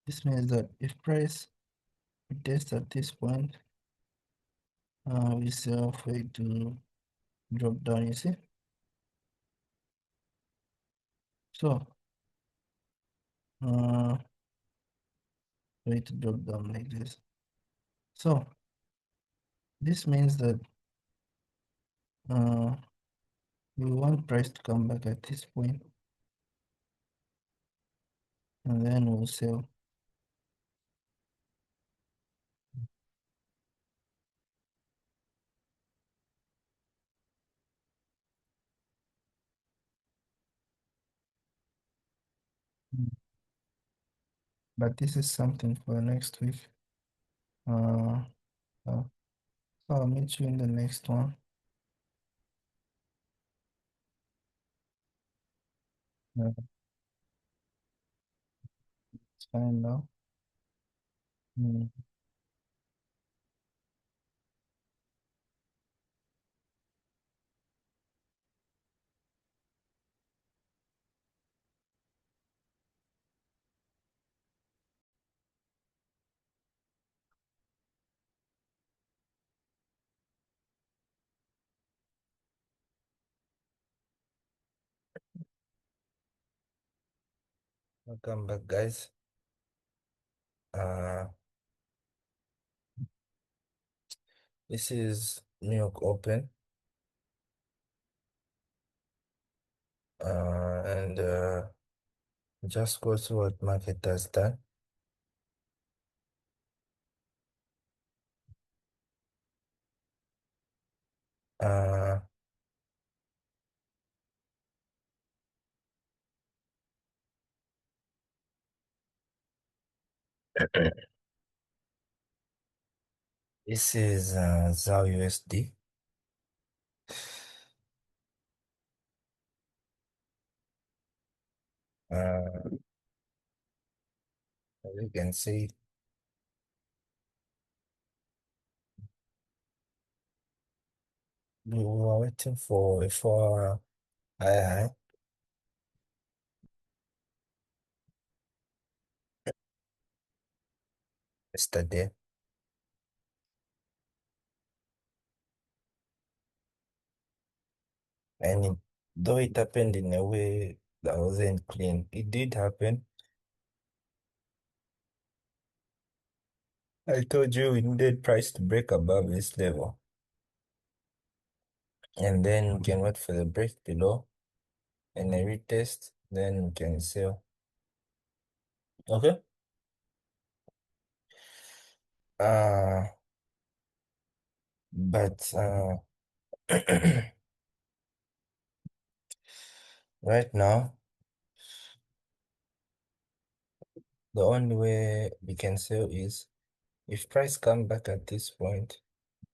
this means that if price tests at this point, we sell for it to drop down, you see. So for it to drop down like this. So this means that uh, we want price to come back at this point, and then we'll sell. But this is something for next week. Uh, so I'll meet you in the next one. It's fine now. Mm. Welcome back, guys. Uh, this is New York Open. And just go to what market has done. Uh, this is ZAR USD. As you can see, we were waiting for a 4 high yesterday. And though it happened in a way that wasn't clean, it did happen. I told you we needed price to break above this level. And then we can wait for the break below and a retest, then we can sell. Okay? Uh, but right now, the only way we can sell is if price come back at this point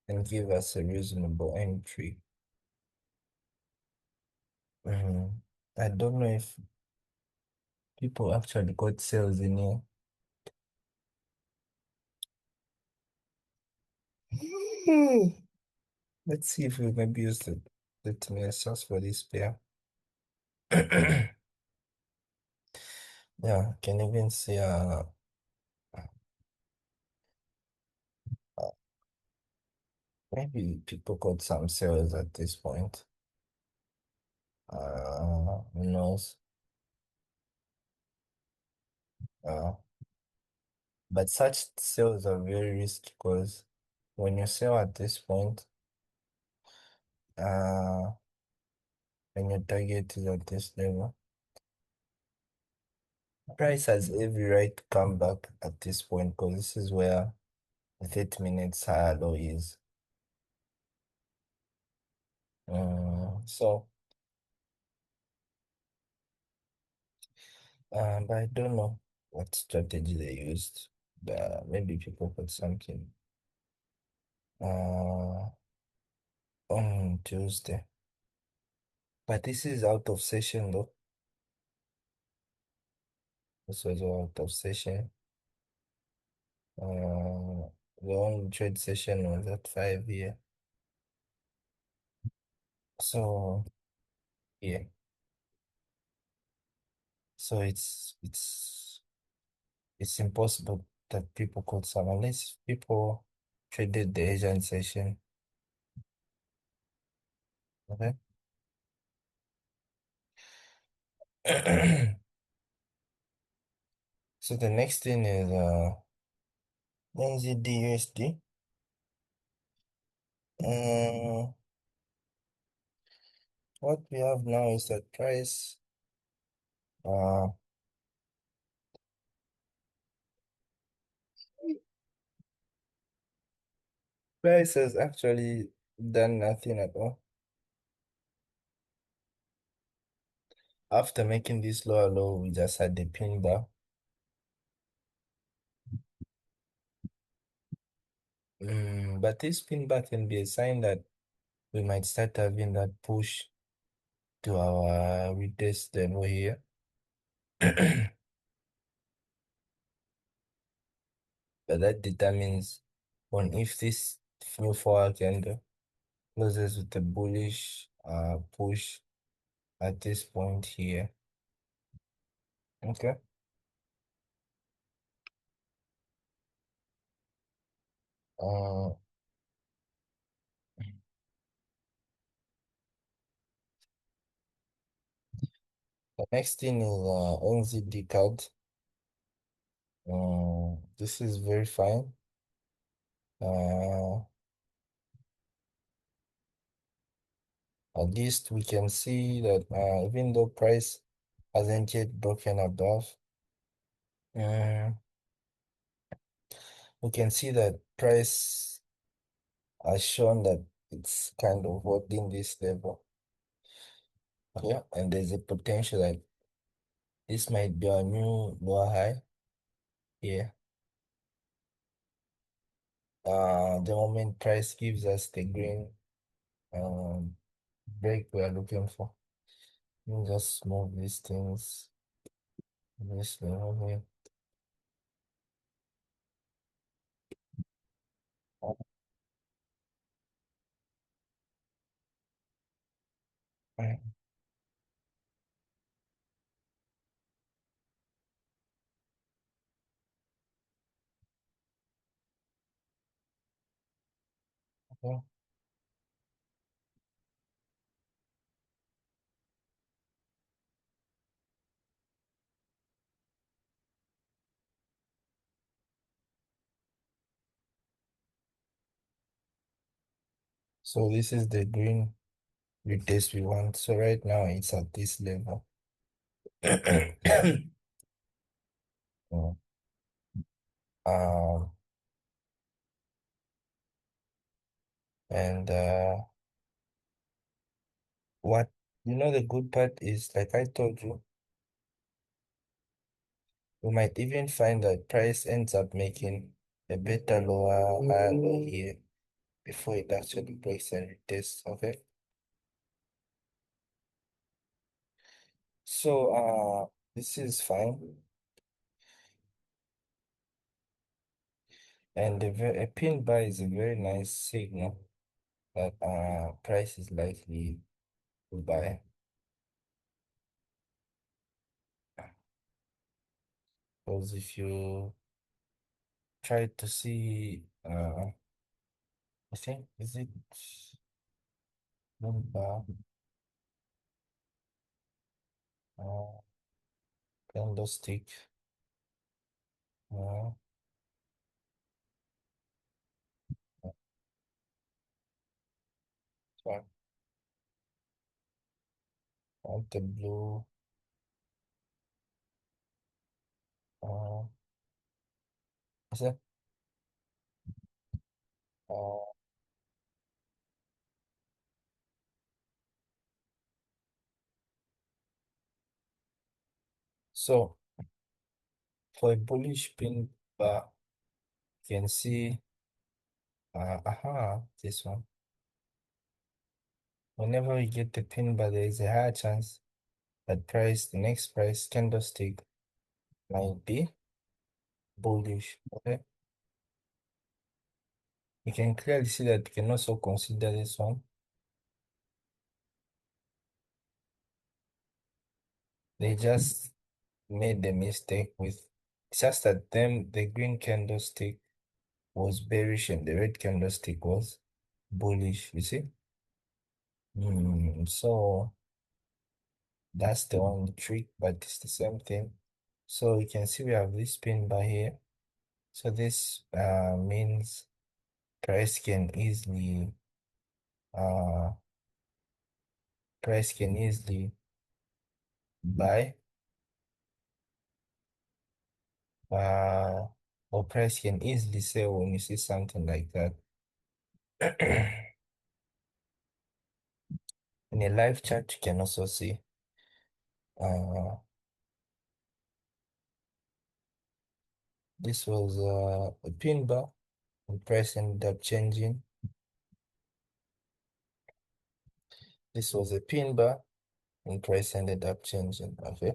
and give us a reasonable entry. I don't know if people actually got sales in here. Let's see if we maybe use the TMSS for this pair. Yeah, can even see Maybe people got some sales at this point. Who knows? Uh, but such sales are very risky because when you sell at this point, uh, and your target is at this level, price has every right to come back at this point because this is where the 30 minutes higher low is. So, but I don't know what strategy they used. But maybe people put something uh, on Tuesday. But this is out of session though. This was out of session. The only trade session was at 5 here. So yeah. So it's impossible that people could sell unless people traded the Asian session. Okay. So the next thing is NZD-USD. What we have now is that uh price has actually done nothing at all. After making this lower low, we just had the pin bar. But this pin bar can be a sign that we might start having that push to our retest level here. But that determines on if this new forward candle closes with a bullish push at this point here. Okay. Uh, the next thing is NZD card. This is very fine. Uh, at least we can see that even though price hasn't yet broken above, uh, we can see that price has shown that it's kind of holding this level. Yeah, and there's a potential that this might be a new lower high here. The moment price gives us the green um break we are looking for. Let me just move these things this level here. Okay, okay. So this is the green retest we want. So right now it's at this level. Mm. Um, and what the good part is, like I told you, we might even find that price ends up making a better lower higher low here before it actually breaks and retests. Okay. So this is fine. And a pin buy is a very nice signal that price is likely to buy. Because if you try to see I think is it number uh, candlestick? Uh, sorry, want the blue. Uh, is it? Uh, so for a bullish pin bar, you can see. This one. Whenever we get the pin bar, there is a higher chance that the next price candlestick might be bullish. Okay, you can clearly see that you can also consider this one. They just made the mistake with it's just that the green candlestick was bearish and the red candlestick was bullish, you see? So that's the only trick, but it's the same thing. So you can see we have this pin bar here. So this means price can easily uh price can easily buy uh or price can easily sell when you see something like that. In a live chart, you can also see uh this was a pin bar and price ended up changing. This was a pin bar and price ended up changing. Okay.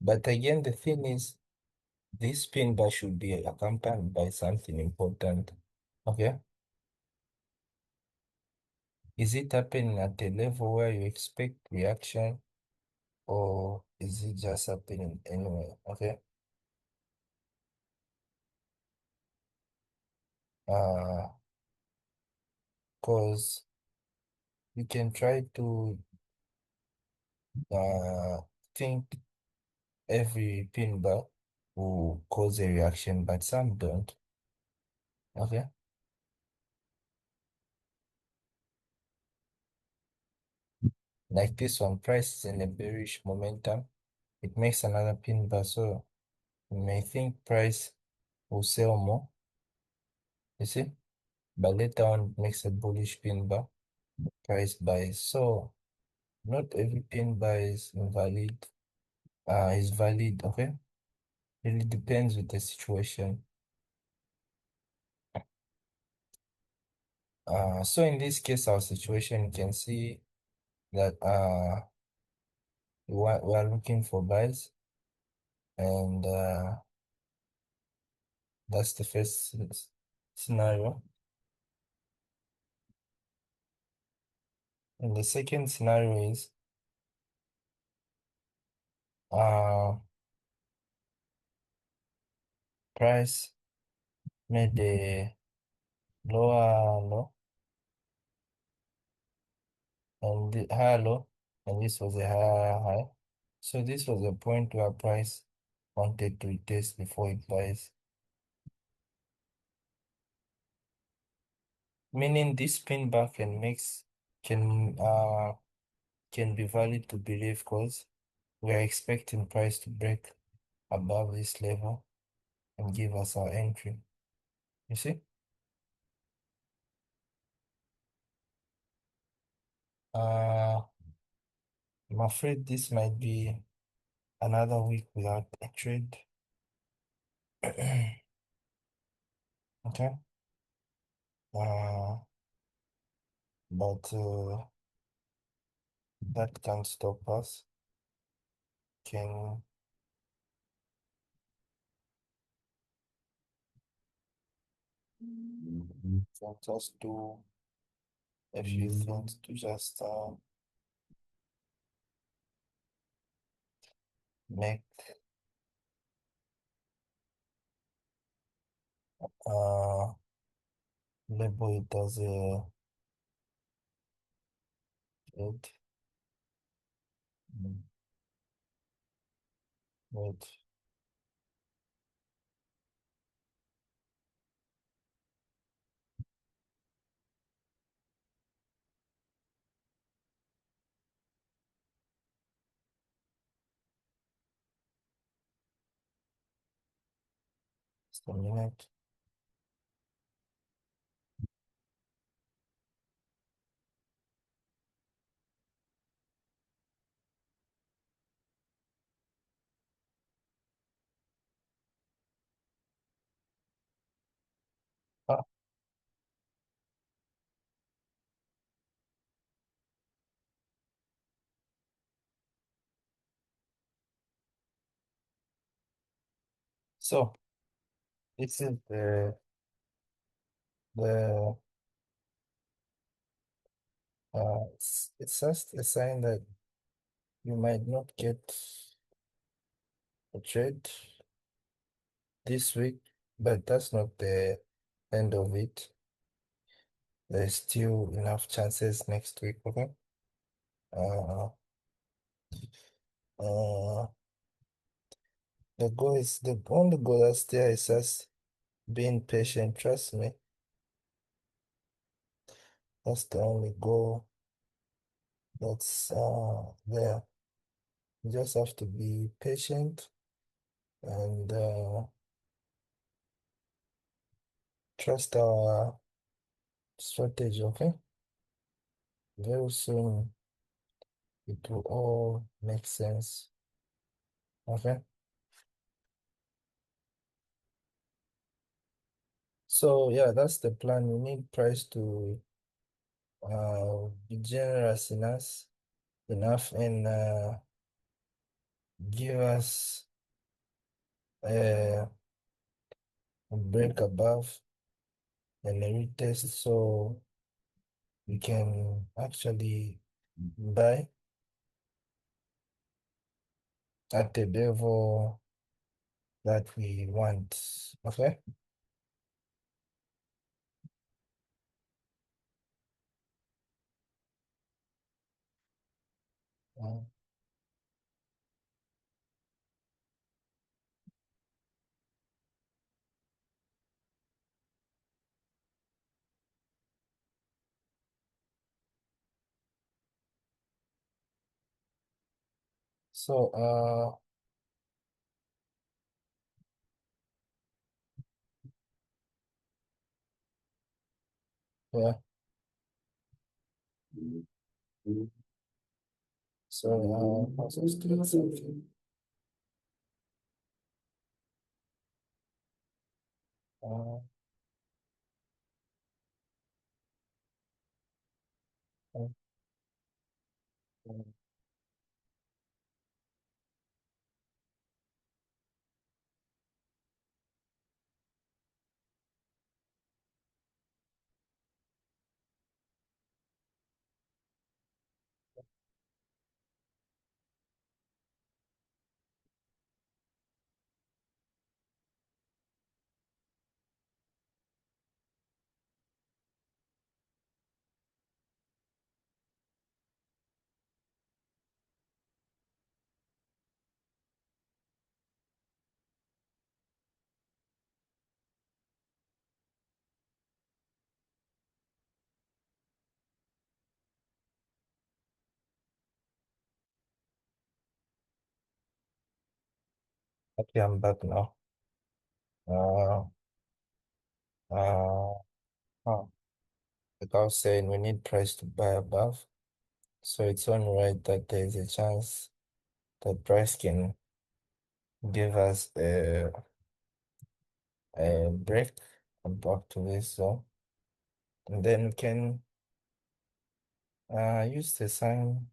But again, the thing is this pin bar should be accompanied by something important. Okay. Is it happening at a level where you expect reaction or is it just happening anyway? Okay. Uh, cause you can try to uh think every pin bar will cause a reaction, but some don't. Okay. Like this one, price is in a bearish momentum. It makes another pin bar, so you may think price will sell more, you see? But later on, it makes a bullish pin bar, price buys. So not every pin bar is invalid, is valid, okay? Really depends with the situation. So in this case, our situation, you can see that we are looking for buys, and that's the first scenario. And the second scenario is uh price made a lower low and the higher low, and this was a higher high. So this was a point where price wanted to retest before it buys, meaning this pin bar can can be valid to believe because we are expecting price to break above this level and give us our entry. You see? Uh, I'm afraid this might be another week without a trade. Okay. Uh, but that can't stop us. Can can just do a few things to just make uh, label it as a wait, mm, wait, just a minute. Ah, so this is the it's just a sign that you might not get a trade this week, but that's not the end of it. There's still enough chances next week, okay? Uh, uh, the only goal that's there is just being patient. Trust me, that's the only goal that's there. You just have to be patient and trust our strategy, okay? Very soon it will all make sense, okay? So yeah, that's the plan. We need price to be generous enough and give us a break above and a retest so we can actually buy at the level that we want. Okay? Uh, so yeah. So also still something. Uh, uh, uh, okay, I'm back now. Uh, uh, huh. Like I was saying, we need price to buy above. So it's only right that there's a chance that price can give us a break back to this zone. And then we can use the sign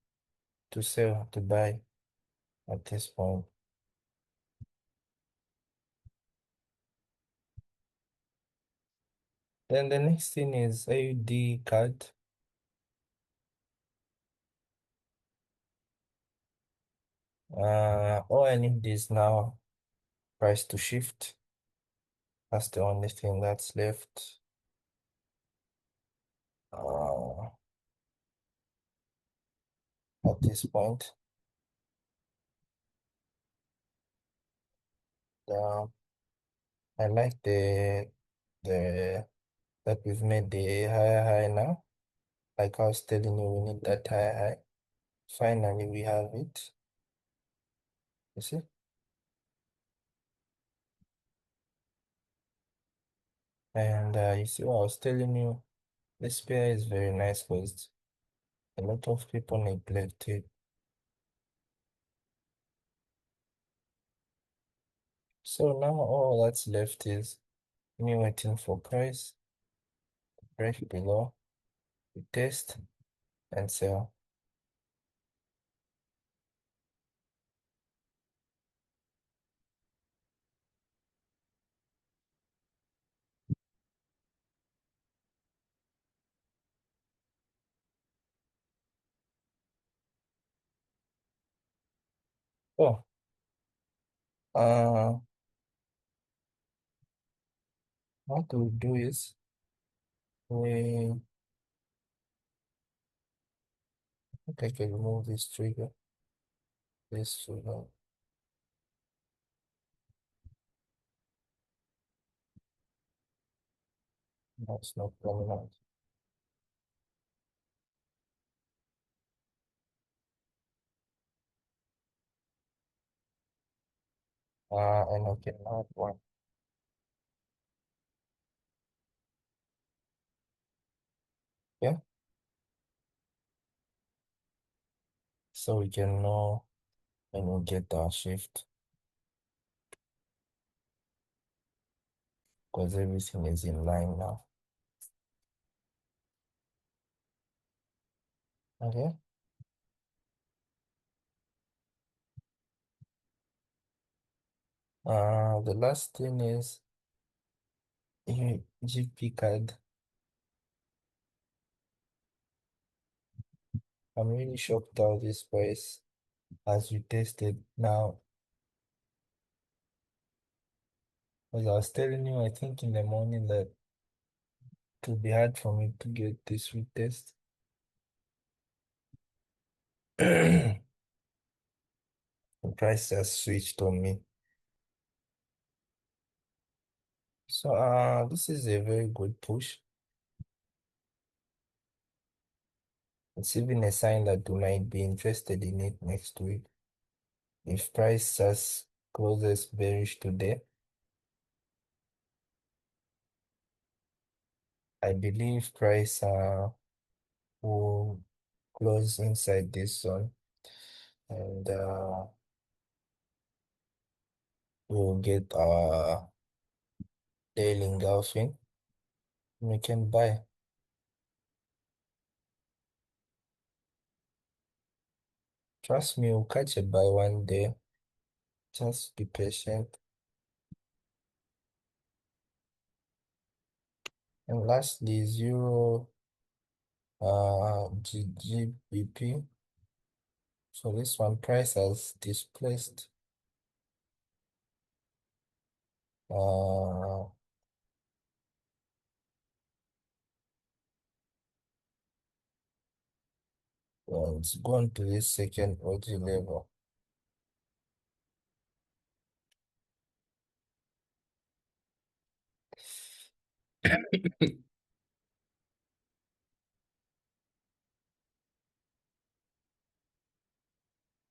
to sell, to buy at this point. Then the next thing is AUD card. All I need is now price to shift. That's the only thing that's left. Uh, at this point. Um, I like the that we've made the higher high now. Like I was telling you, we need that higher high. Finally, we have it. You see? And you see what I was telling you? This pair is very nice because a lot of people neglect it. So now all that's left is me waiting for price, break below, we test and sell. So, uh, what we do is we I think I can remove this trigger. This trigger. That's not coming out. And I can add one. Yeah, so we can know when we get our shift because everything is in line now. Okay. The last thing is GP card. I'm really shocked how this price as we tested now. As I was telling you, I think in the morning that it will be hard for me to get this retest. The price has switched on me. So this is a very good push. It's even a sign that we might be interested in it next week. If price just closes bearish today, I believe price will close inside this zone and we'll get our daily engulfing. We can buy. Trust me, we'll catch a buy one day. Just be patient. And lastly, zero GBP. So this one price has displaced uh it's gone to this second OG level.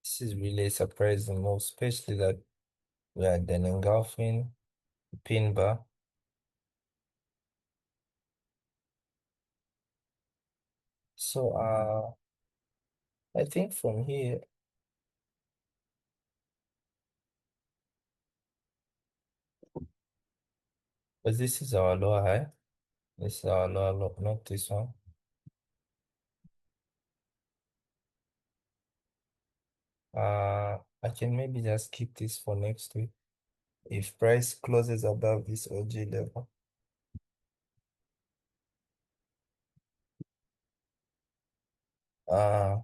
This is really a surprising move, especially that we are then engulfing pin bar. So I think from here, but this is our lower high. This is our lower low, not this one. I can maybe just keep this for next week. If price closes above this OG level. Uh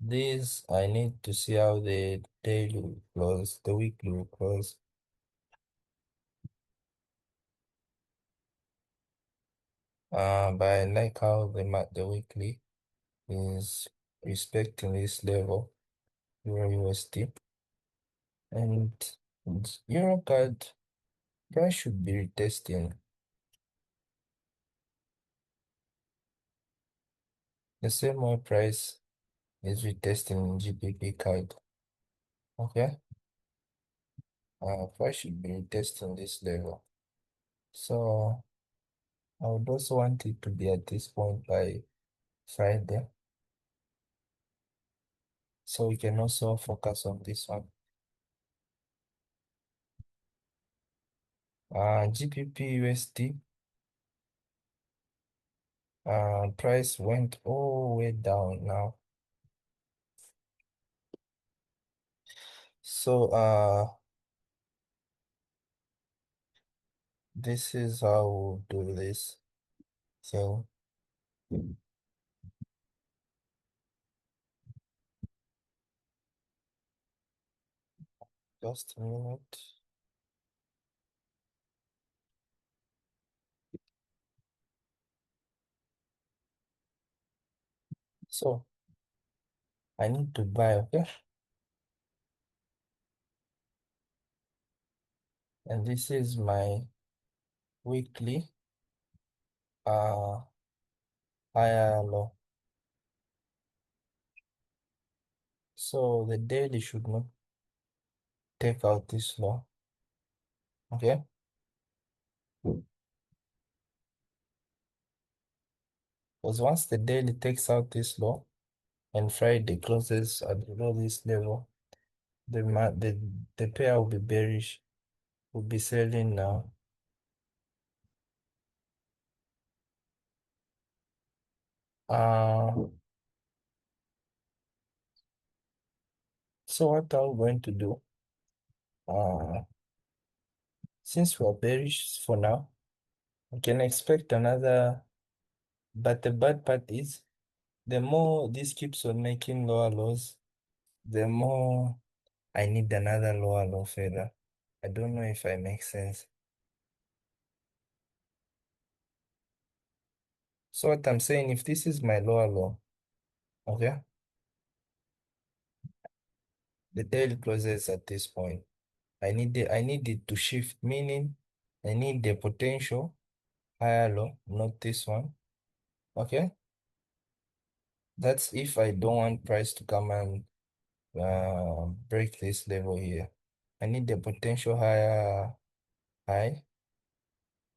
this I need to see how the daily will close, the weekly will close. But I like how the weekly is respecting this level, Euro USD, and Euro card price should be retesting the same way price is retesting GBP card. Okay, price should be retesting this level. So I would also want it to be at this point by Friday, so we can also focus on this one. GBP USD price went all the way down now. So this is how we'll do this thing. Just a minute. So I need to buy, okay? And this is my weekly uh higher low. So the daily should not take out this low. Okay? Because once the daily takes out this low and Friday closes at below this level, the pair will be bearish, will be selling now. So what are we going to do? Since we're bearish for now, we can expect another, but the bad part is the more this keeps on making lower lows, the more I need another lower low further. I don't know if I make sense. So what I'm saying, if this is my lower low, okay, the daily closes at this point. I need it to shift, meaning I need the potential higher low, not this one. Okay, that's if I don't want price to come and break this level here. I need the potential higher high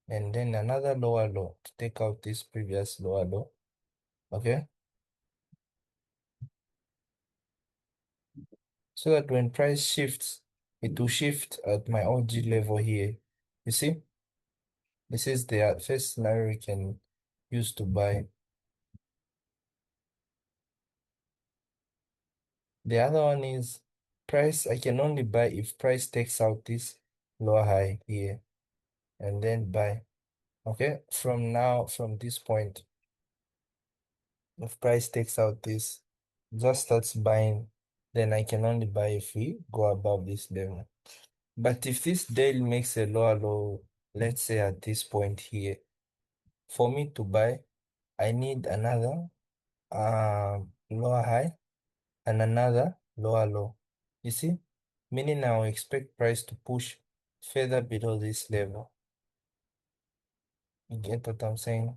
and then another lower low to take out this previous lower low. Okay, so that when price shifts, it will shift at my OG level here. You see, this is the first scenario we can use to buy. The other one is price. I can only buy if price takes out this lower high here and then buy. Okay, from now, from this point, if price takes out this, just starts buying, then I can only buy if we go above this level. But if this daily makes a lower low, let's say at this point here, for me to buy, I need another lower high and another lower low. You see? Meaning now expect price to push further below this level. You get what I'm saying?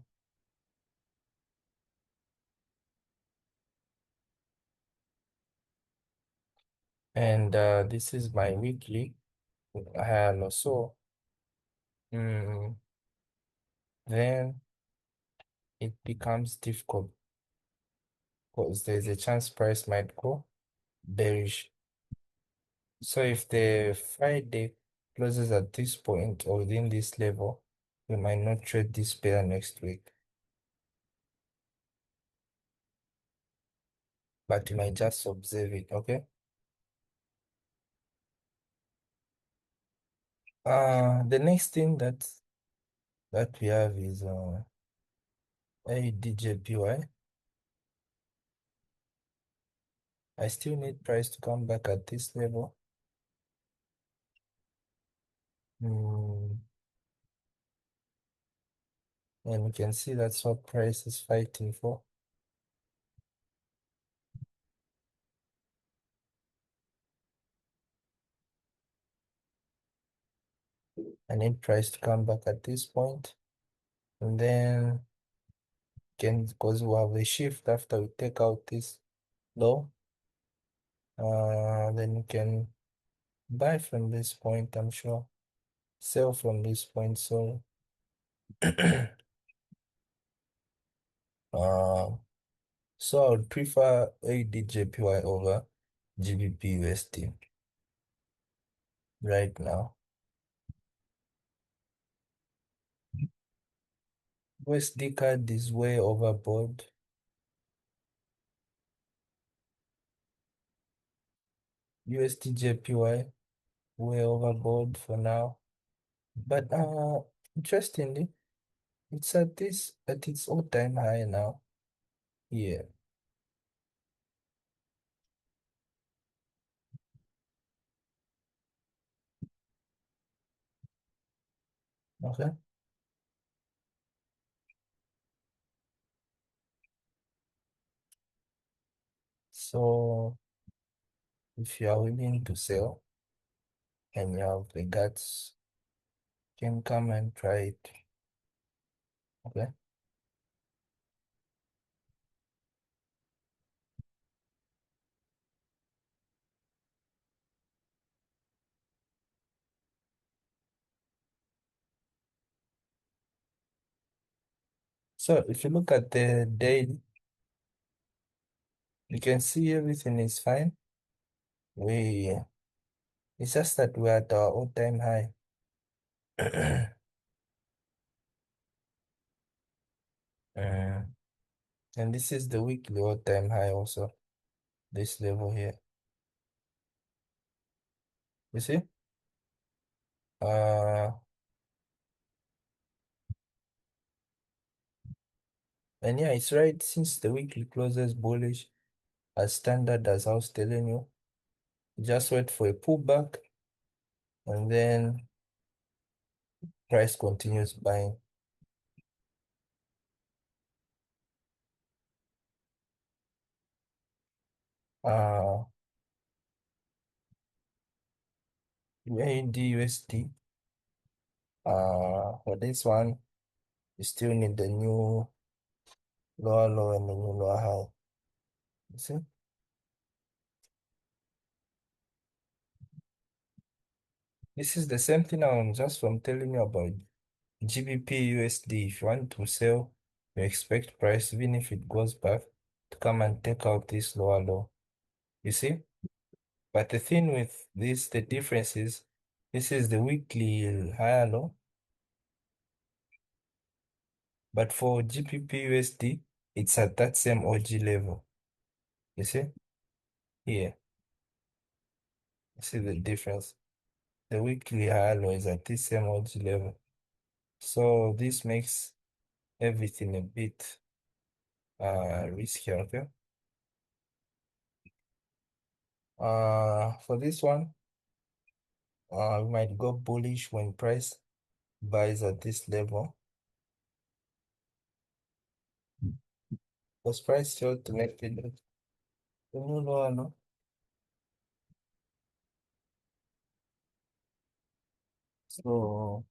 And this is my weekly higher low. So mm, then it becomes difficult because there's a chance price might go bearish. So if the Friday closes at this point or within this level, we might not trade this pair next week, but you might just observe it, okay? The next thing that we have is ADJPY. I still need price to come back at this level. Mm, And you can see that's what price is fighting for. I need price to come back at this point, and then can, because we have a shift after we take out this low, then you can buy from this point, I'm sure. Sell from this point, so uh, so I would prefer AUD over GBP USD right now. USD card is way overboard. USD JPY way overboard for now. But interestingly, it's at its all-time high now. Yeah. Okay. So if you are willing to sell and you have the guts, you can come and try it. Okay. So if you look at the daily, you can see everything is fine. We It's just that we're at our all-time high. Uh, and this is the weekly all-time high also, this level here. You see? Uh, and yeah, it's right since the weekly closes bullish, as standard as I was telling you. Just wait for a pullback and then price continues buying. Uh, UAD USD. For this one, you still need the new lower low and the new lower high. You see? This is the same thing I'm just from telling you about GBP USD. If you want to sell, you expect price, even if it goes back, to come and take out this lower low. You see? But the thing with this, the difference is this is the weekly higher low. But for GBP USD, it's at that same OG level. You see? Here. You see the difference? The weekly higher low is at this same OG level. So this makes everything a bit risky, okay? For this one, we might go bullish when price buys at this level. Was price failed to make the new lower, no? So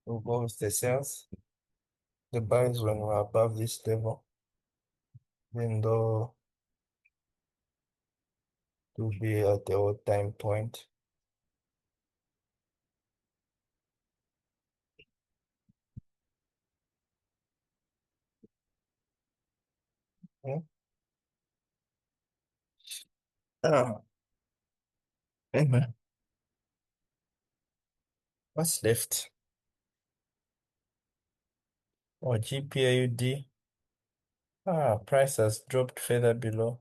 we'll go with the sales. The buys when we're above this level, even though to be at the all-time point. Hmm? Ah, amen. What's left? Oh, GPAUD. Price has dropped further below.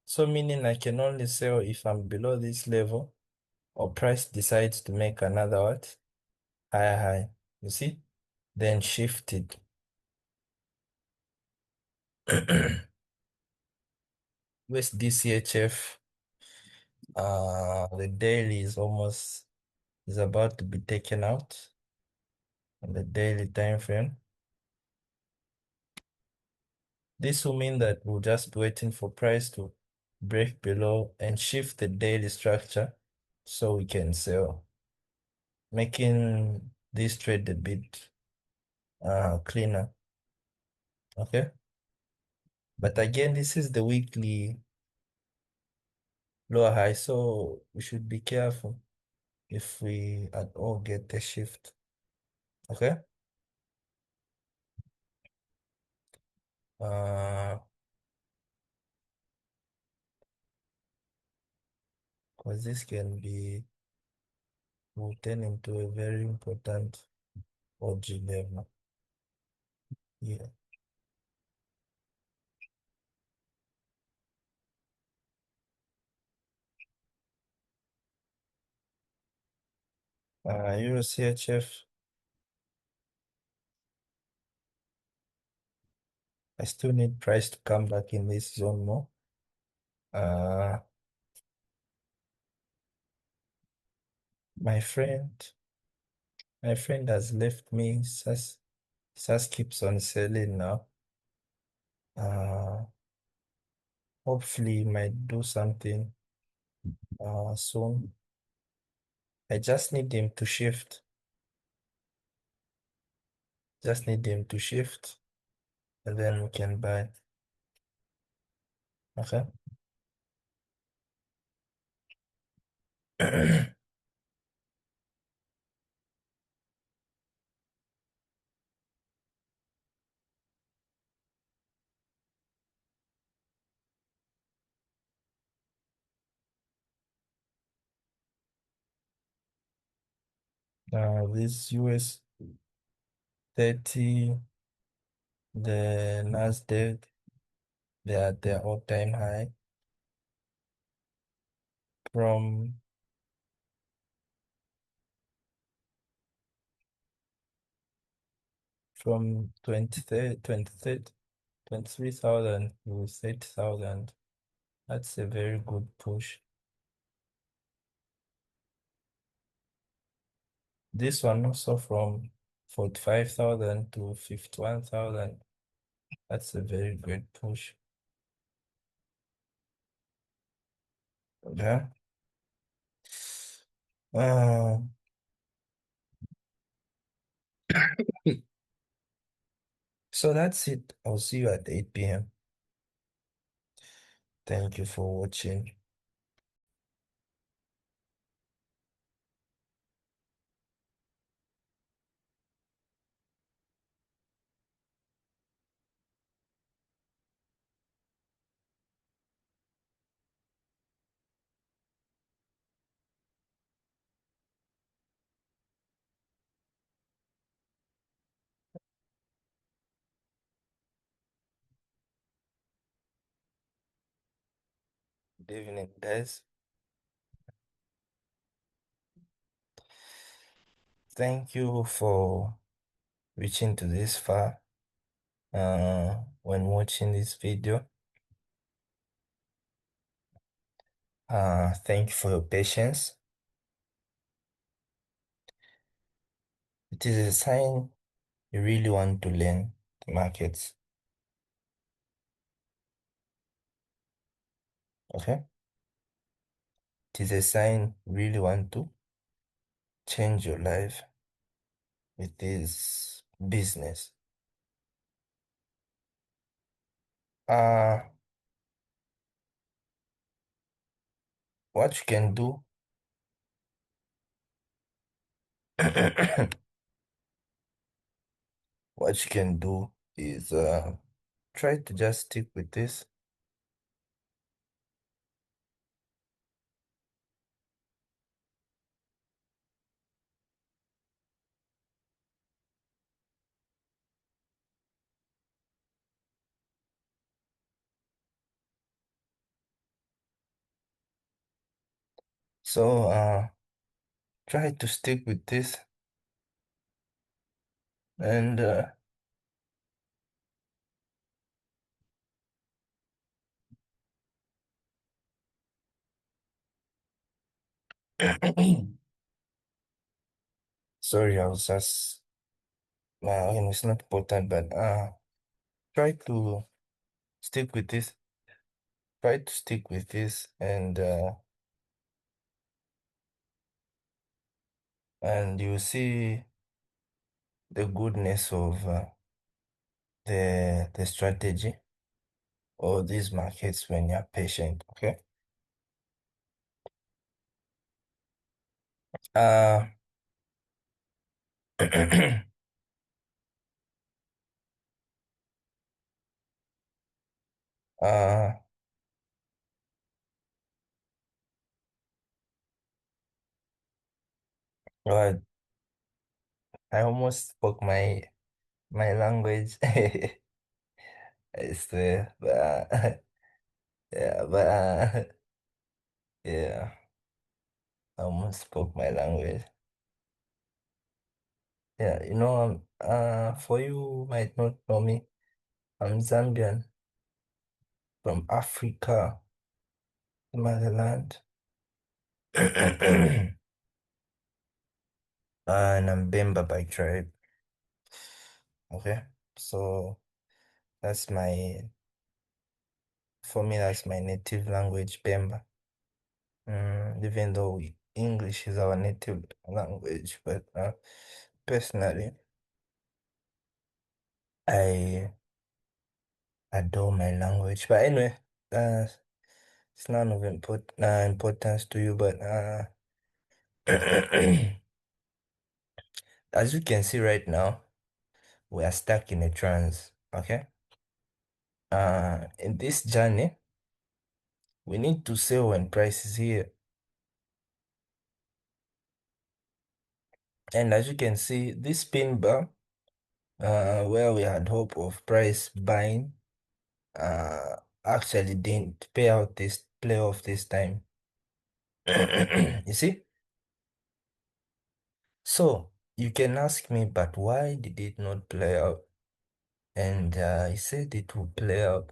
So meaning I can only sell if I'm below this level, or price decides to make another what? Higher high. You see? Then shifted. Where's DCHF? The daily is about to be taken out. on the daily time frame. This will mean that we'll just be waiting for price to break below and shift the daily structure so we can sell, making this trade a bit cleaner. Okay. But again, this is the weekly lower high, so we should be careful if we at all get the shift. Okay. Uh, because this can be will turn into a very important OG level. Yeah. Euro CHF, I still need price to come back in this zone more. Uh, my friend, my friend has left me. Sas keeps on selling now. Uh, hopefully he might do something soon. I just need him to shift. Just need him to shift, and then we can buy. Okay. This US 30, the Nasdaq, they are at their all-time high from from 23,000 to 30,000. That's a very good push. This one also from 45,000 to 51,000. That's a very great push. Yeah. Uh, so that's it. I'll see you at 8 p.m. Thank you for watching. Good evening, guys. Thank you for reaching to this far when watching this video. Thank you for your patience. It is a sign you really want to learn the markets. Okay? It is a sign you really want to change your life with this business. Uh, what you can do, what you can do is try to just stick with this. So try to stick with this and sorry, I was just it's not important, but try to stick with this. Try to stick with this, and you see the goodness of the strategy or these markets when you're patient. Okay. Uh, uh, well, I almost spoke my language. I swear, but yeah, but yeah, I almost spoke my language. Yeah, for you who might not know me, I'm Zambian from Africa, motherland. And I'm Bemba by tribe. Okay, so that's for me, that's my native language, Bemba. Even though English is our native language, but personally, I adore my language. But anyway, it's none of importance to you, but as you can see right now, we are stuck in a trance. Okay. In this journey, we need to sell when price is here. And as you can see, this pin bar, where we had hope of price buying, uh, actually didn't play off this time. You see? So you can ask me, but why did it not play out? And I said it will play out.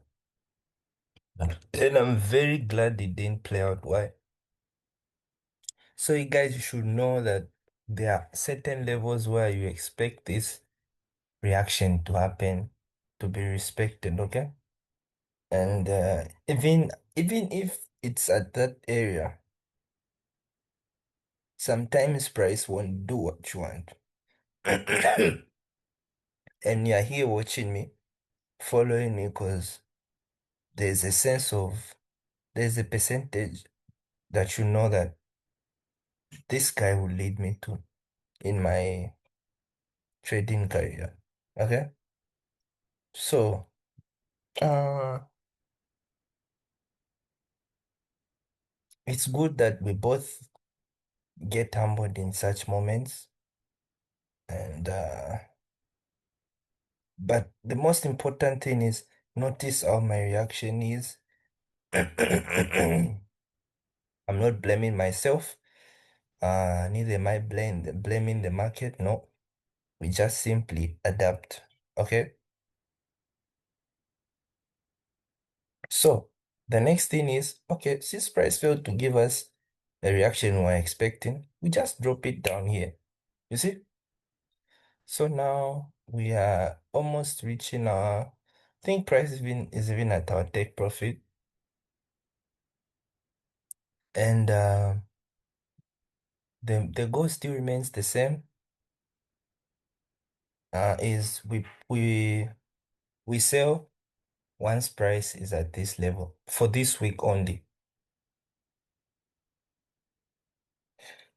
And I'm very glad it didn't play out. Why? So you guys should know that there are certain levels where you expect this reaction to happen, to be respected, okay? And even if it's at that area, sometimes price won't do what you want. And you're here watching me, following me, because there's a sense of there's a percentage that you know that this guy will lead me to in my trading career. Okay? So, uh, it's good that we both get humbled in such moments. And, but the most important thing is notice how my reaction is. I'm not blaming myself. Neither am I blaming the market. No, we just simply adapt. Okay? So the next thing is, okay, since price failed to give us the reaction we were expecting, we just drop it down here. You see? So now we are almost reaching I think price is even at our take profit. And the goal still remains the same. Is we sell once price is at this level for this week only.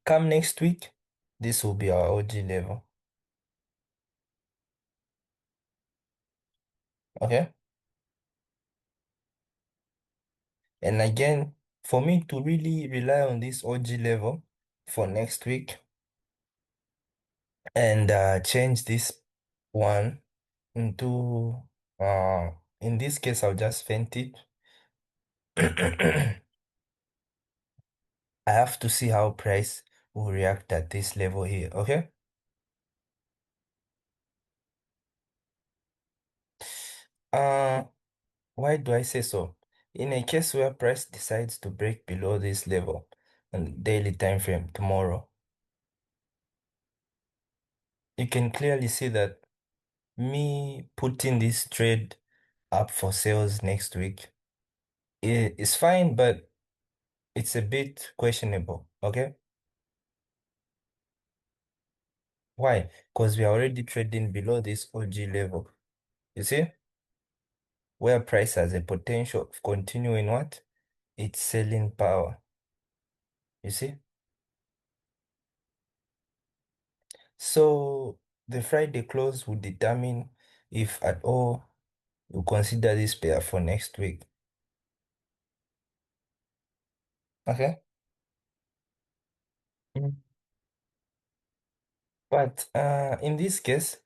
Come next week, this will be our OG level. Okay? And again, for me to really rely on this OG level for next week and change this one into, in this case, I'll just faint it. I have to see how price will react at this level here, okay? Uh, why do I say so? In a case where price decides to break below this level on daily time frame tomorrow, you can clearly see that me putting this trade up for sales next week is fine, but it's a bit questionable. Okay? Why? Because we are already trading below this OG level. You see? Where price has a potential of continuing what? Its selling power. You see? So the Friday close will determine if at all you consider this pair for next week. Okay? Mm. But in this case,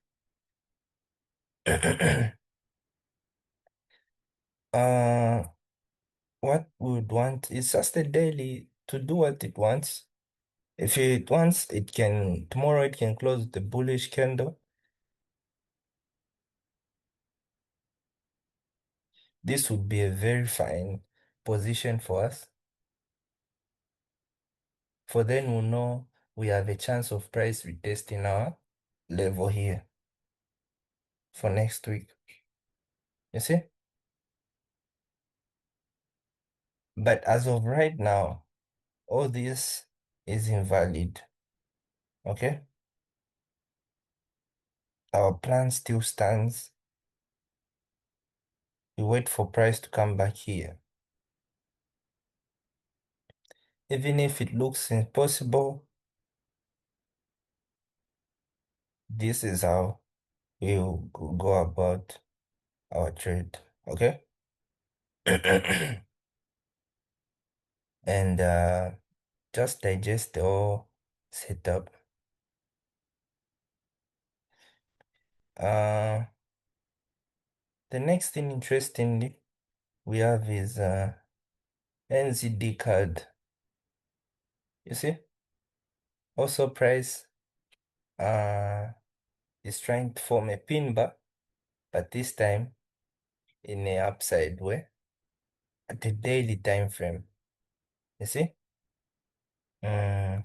uh what we would want is just a daily to do what it wants. If it wants, it can tomorrow it can close the bullish candle. This would be a very fine position for us. For then we'll know we have a chance of price retesting our level here for next week. You see? But as of right now, all this is invalid. Okay? Our plan still stands. We wait for price to come back here. Even if it looks impossible, this is how we'll go about our trade. Okay? And just digest the whole setup. Uh, the next thing interestingly we have is NZD card. You see? Also price uh is trying to form a pin bar, but this time in a upside way at the daily time frame. You see? Mm,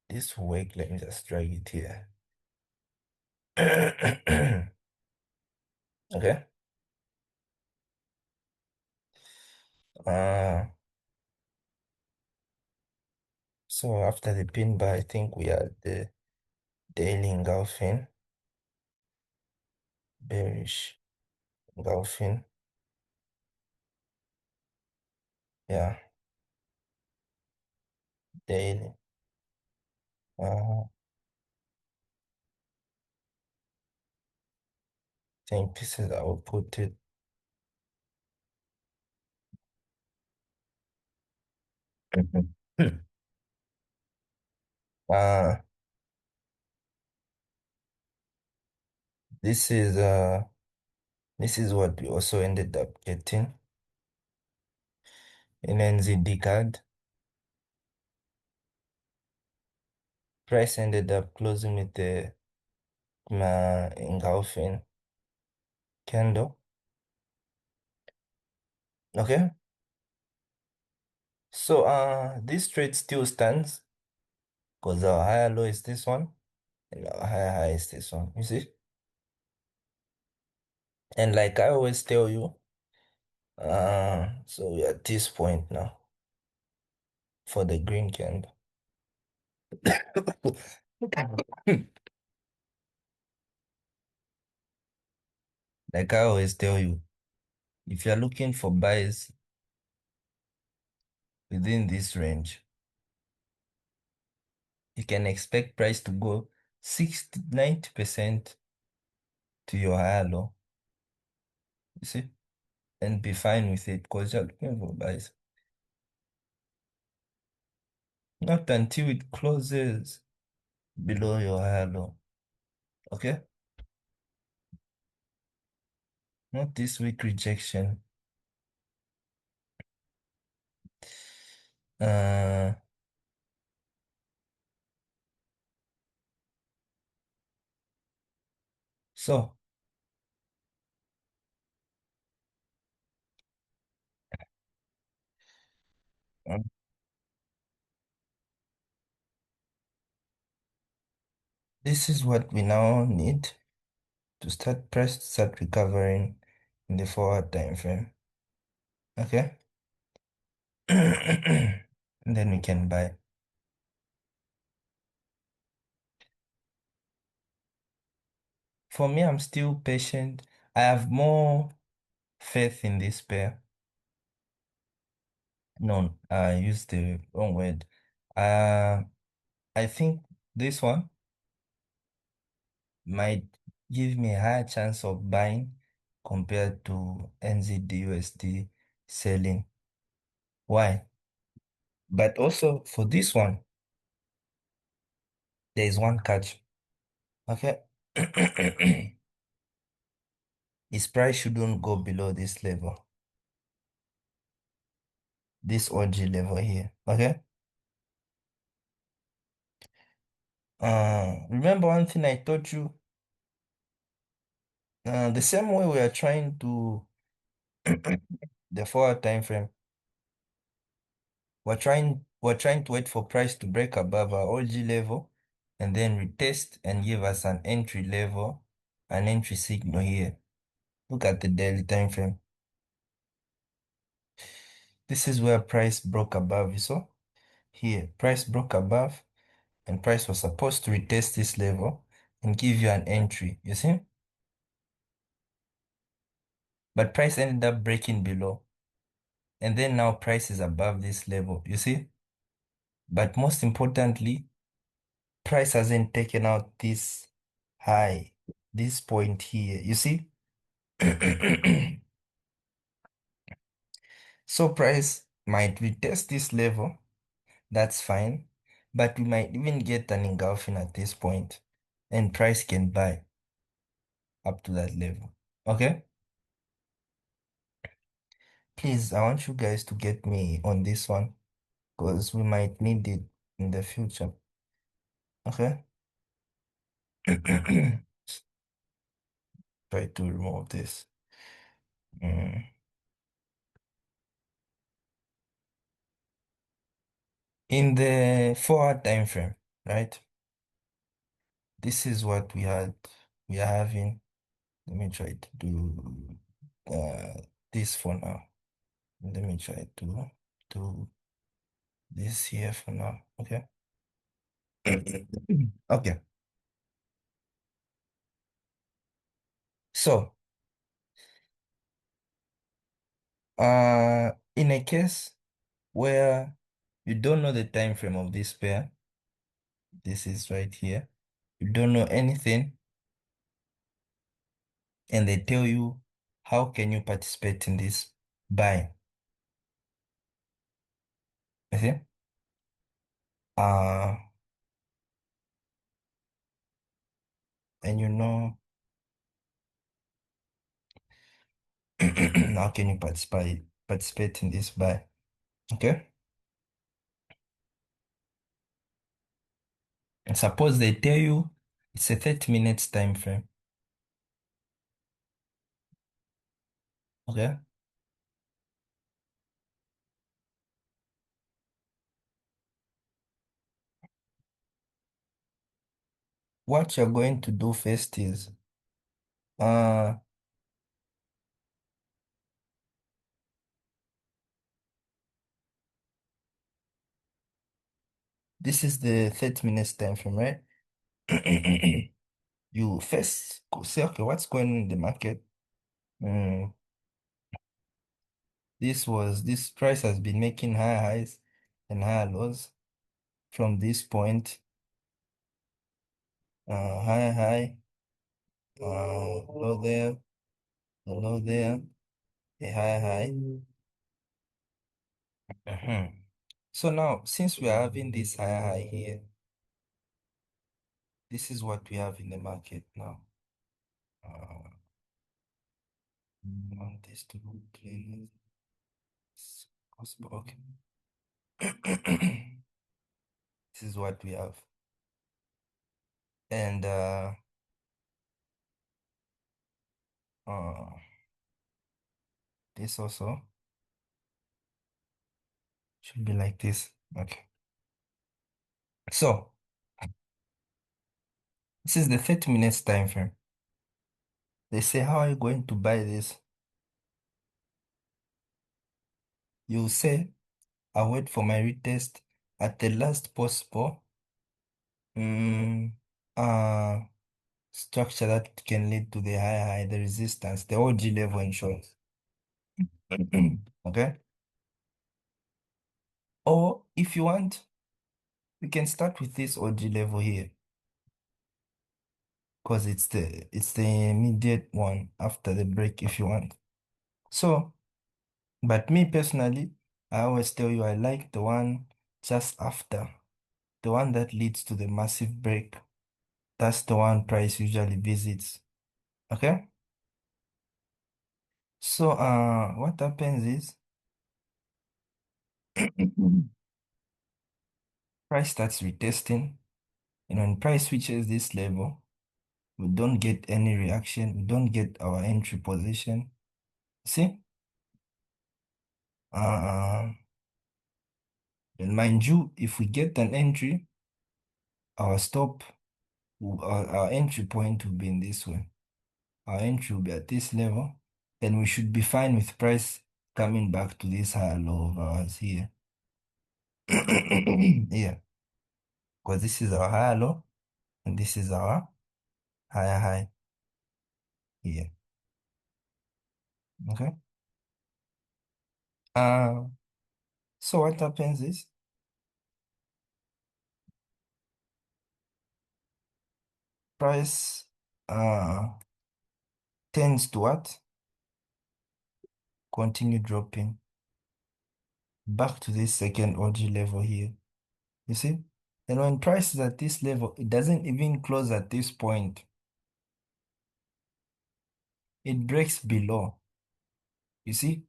this will work. Let me just drag it here. Okay. Uh, so after the pin bar, I think we are the daily engulfing, bearish engulfing. Yeah, daily. Uh, Same pieces I will put it. Mhm. Uh, this is uh this is what we also ended up getting in NZD card. Price ended up closing with the engulfing candle. Okay, so this trade still stands because our higher low is this one and our higher high is this one. You see, and like I always tell you, so we're at this point now for the green candle. Like I always tell you, if you're looking for buys within this range, you can expect price to go 60, 90% to your higher low. You see? And be fine with it because you're looking for buys. Not until it closes below your higher low. Okay? Not this week rejection. Uh, so um, this is what we now need to start price to start recovering in the forward time frame. Okay. And then we can buy. For me, I'm still patient. I have more faith in this pair. No, I used the wrong word. Uh, I think this one might give me a higher chance of buying compared to NZD/USD selling. Why? But also for this one, there is one catch. Okay. His price shouldn't go below this level, this OG level here. Okay. Remember one thing I told you? The same way we are trying to the forward time frame, we're trying to wait for price to break above our OG level and then retest and give us an entry level, an entry signal here. Look at the daily time frame. This is where price broke above, you saw? Here, price broke above and price was supposed to retest this level and give you an entry, you see? But price ended up breaking below. And then now price is above this level, you see? But most importantly, price hasn't taken out this high, this point here, you see? So price might retest this level, that's fine, but we might even get an engulfing at this point, and price can buy up to that level. Okay? Please, I want you guys to get me on this one because we might need it in the future. Okay? Try to remove this. Mm. In the forward time frame, right? This is what we are having. Let me try to do this for now. Let me try to do this here for now. Okay. Okay. So, in a case where you don't know the time frame of this pair, this is right here. You don't know anything, and they tell you how can you participate in this buy. You see? Uh, and you know how can you participate in this buy? Okay. And suppose they tell you it's a 30 minutes time frame. Okay. What you're going to do first is uh this is the 30 minutes time frame, right? You first say, okay, what's going on in the market? Mm, this price has been making higher highs and higher lows from this point. High, high, low there, a low there, a high, high. Mhm. So now, since we are having this high, high here, this is what we have in the market now. Uh, I want this to be clean as possible. Okay. This is what we have. And uh, this also should be like this. Okay. So This is the 30 minutes time frame. They say, how are you going to buy this? You say, I wait for my retest at the last possible mm, uh, structure that can lead to the high, the resistance, the OG level in short. Okay? Or if you want, we can start with this OG level here because it's the immediate one after the break if you want. So, but me personally, I always tell you I like the one just after, the one that leads to the massive break. That's the one price usually visits. Okay? So, what happens is price starts retesting, and when price reaches this level, we don't get any reaction, we don't get our entry position. See? Uh, and mind you, if we get an entry, our stop, our entry point will be in this way. Our entry will be at this level, and we should be fine with price coming back to this higher low of ours here. Yeah, because this is our higher low, and this is our higher high here. Okay. Uh, so what happens is price tends to what? Continue dropping back to this second OG level here. You see? And when price is at this level, it doesn't even close at this point. It breaks below. You see?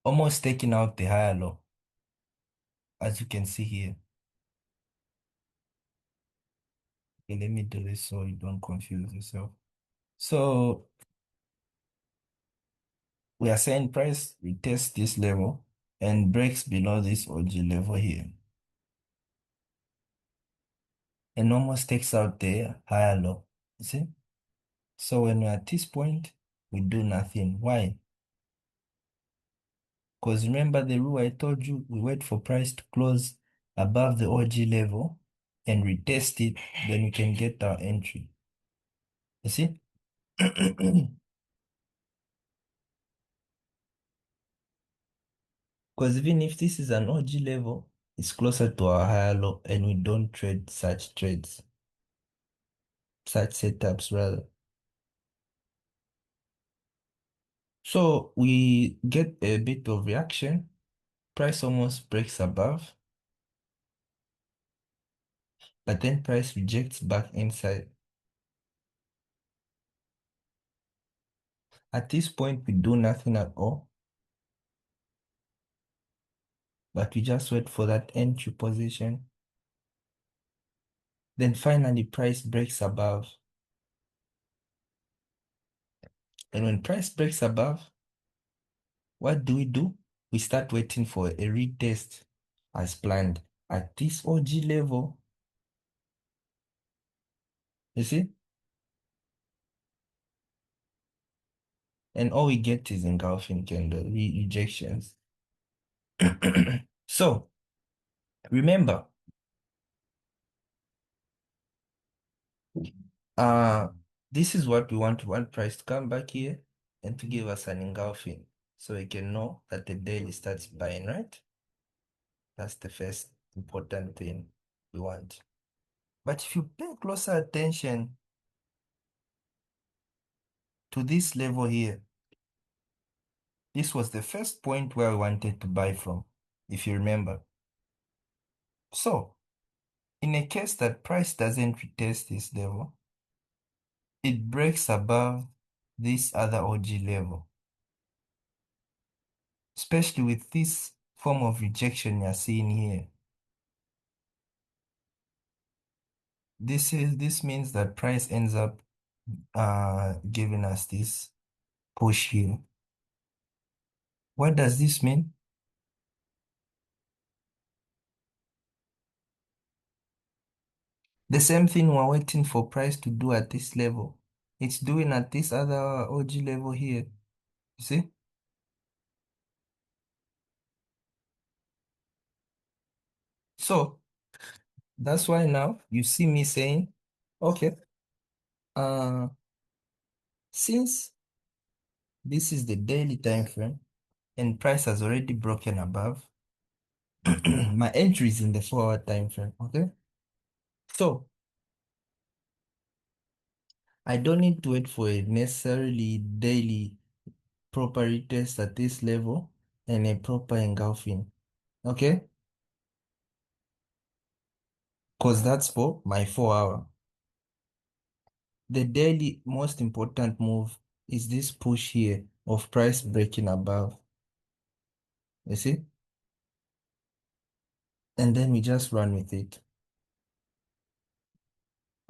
Almost taking out the higher low, as you can see here. Okay, let me do this so you don't confuse yourself. So we are saying price retests this level and breaks below this OG level here and almost takes out the higher low. You see? So when we're at this point, we do nothing. Why? Because remember the rule I told you, we wait for price to close above the OG level and retest it, then we can get our entry. You see? Because even if this is an OG level, it's closer to our higher low and we don't trade such trades, such setups rather. So we get a bit of reaction, price almost breaks above, but then price rejects back inside. At this point, we do nothing at all, but we just wait for that entry position. Then finally, price breaks above. And when price breaks above, what do? We start waiting for a retest as planned at this OG level. You see? And all we get is engulfing candle rejections. So remember, uh, this is what we want. We want price to come back here and to give us an engulfing so we can know that the daily starts buying, right? That's the first important thing we want. But if you pay closer attention to this level here, this was the first point where I wanted to buy from, if you remember. So, in a case that price doesn't retest this level, it breaks above this other OG level, especially with this form of rejection you're seeing here. This means that price ends up giving us this push here. What does this mean? The same thing we're waiting for price to do at this level. It's doing at this other OG level here. You see? So that's why now you see me saying, okay, uh, since this is the daily time frame and price has already broken above, my entry is in the 4 hour time frame. Okay. So I don't need to wait for a necessarily daily proper retest at this level and a proper engulfing. Okay? Because that's for my 4 hour. The daily most important move is this push here of price breaking above. You see? And then we just run with it.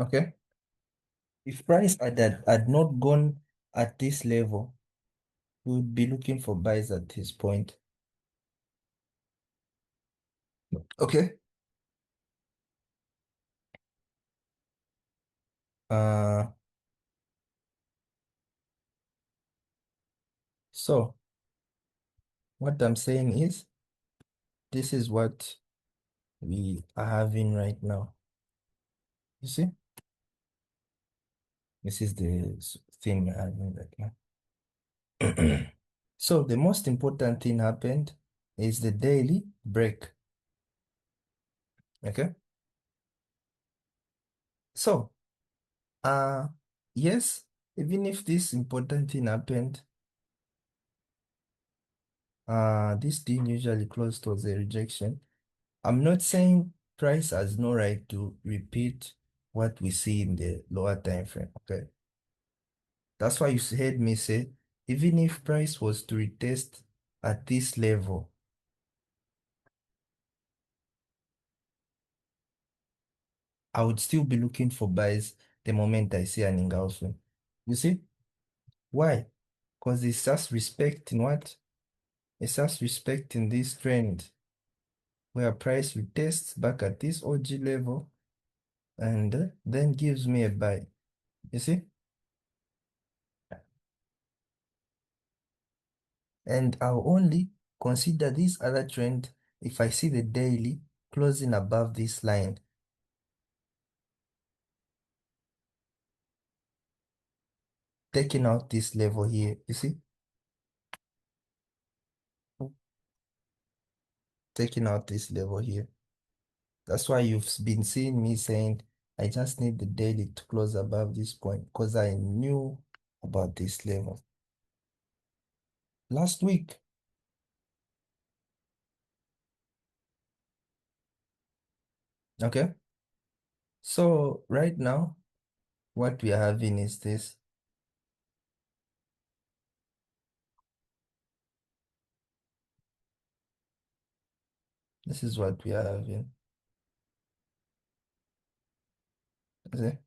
Okay? If price had not gone at this level, we would be looking for buys at this point. Okay? Uh, so what I'm saying is this is what we are having right now. You see? This is the thing we're having right now. So the most important thing happened is the daily break. Okay. So, uh, yes, even if this important thing happened, this thing usually close towards a rejection. I'm not saying price has no right to repeat what we see in the lower time frame. Okay. That's why you heard me say, even if price was to retest at this level, I would still be looking for buys the moment I see an engulfing. You see? Why? Because it's just respecting what? It's just respecting this trend where price retests back at this OG level and then gives me a buy. You see? And I'll only consider this other trend if I see the daily closing above this line. Taking out this level here. You see? Taking out this level here. That's why you've been seeing me saying I just need the daily to close above this point because I knew about this level last week. Okay. So right now, what we are having is this. This is what we are having. See?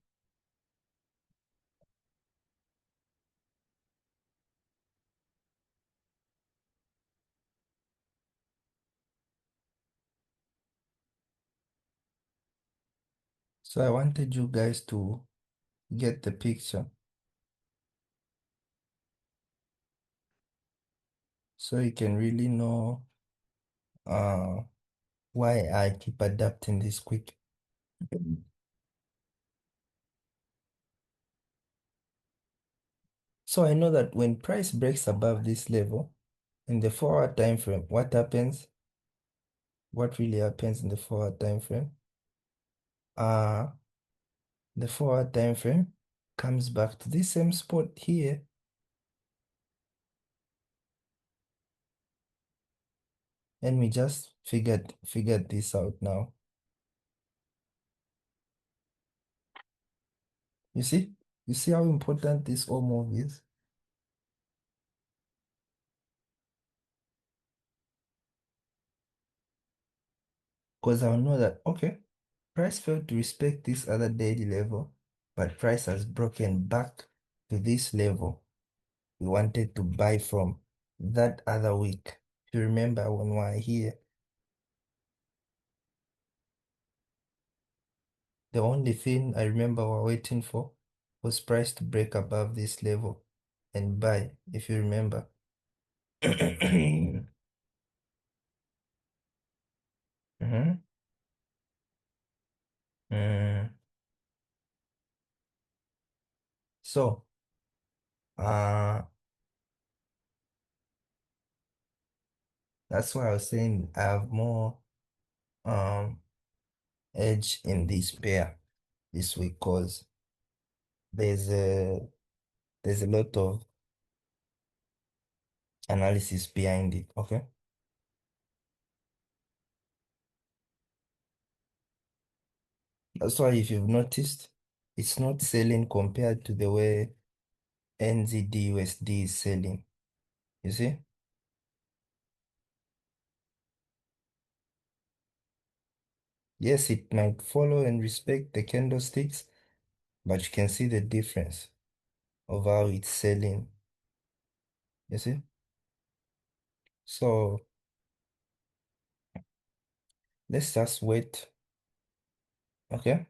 So I wanted you guys to get the picture so you can really know uh why I keep adapting this quick. So I know that when price breaks above this level in the 4 hour time frame, what happens? What really happens in the 4 hour time frame? Uh the 4 hour time frame comes back to this same spot here, and we just figured this out now. You see? You see how important this whole move is? Because I'll know that, okay, price failed to respect this other daily level, but price has broken back to this level we wanted to buy from that other week. If you remember when we were here, The only thing I remember we're waiting for was price to break above this level and buy, if you remember. Mhm. Mm. So, uh, that's why I was saying I have more um edge in this pair this week because there's a there's a lot of analysis behind it. Okay. That's why if you've noticed, it's not selling compared to the way NZD USD is selling. You see? Yes, it might follow and respect the candlesticks, but you can see the difference of how it's selling. You see? So let's just wait. Okay?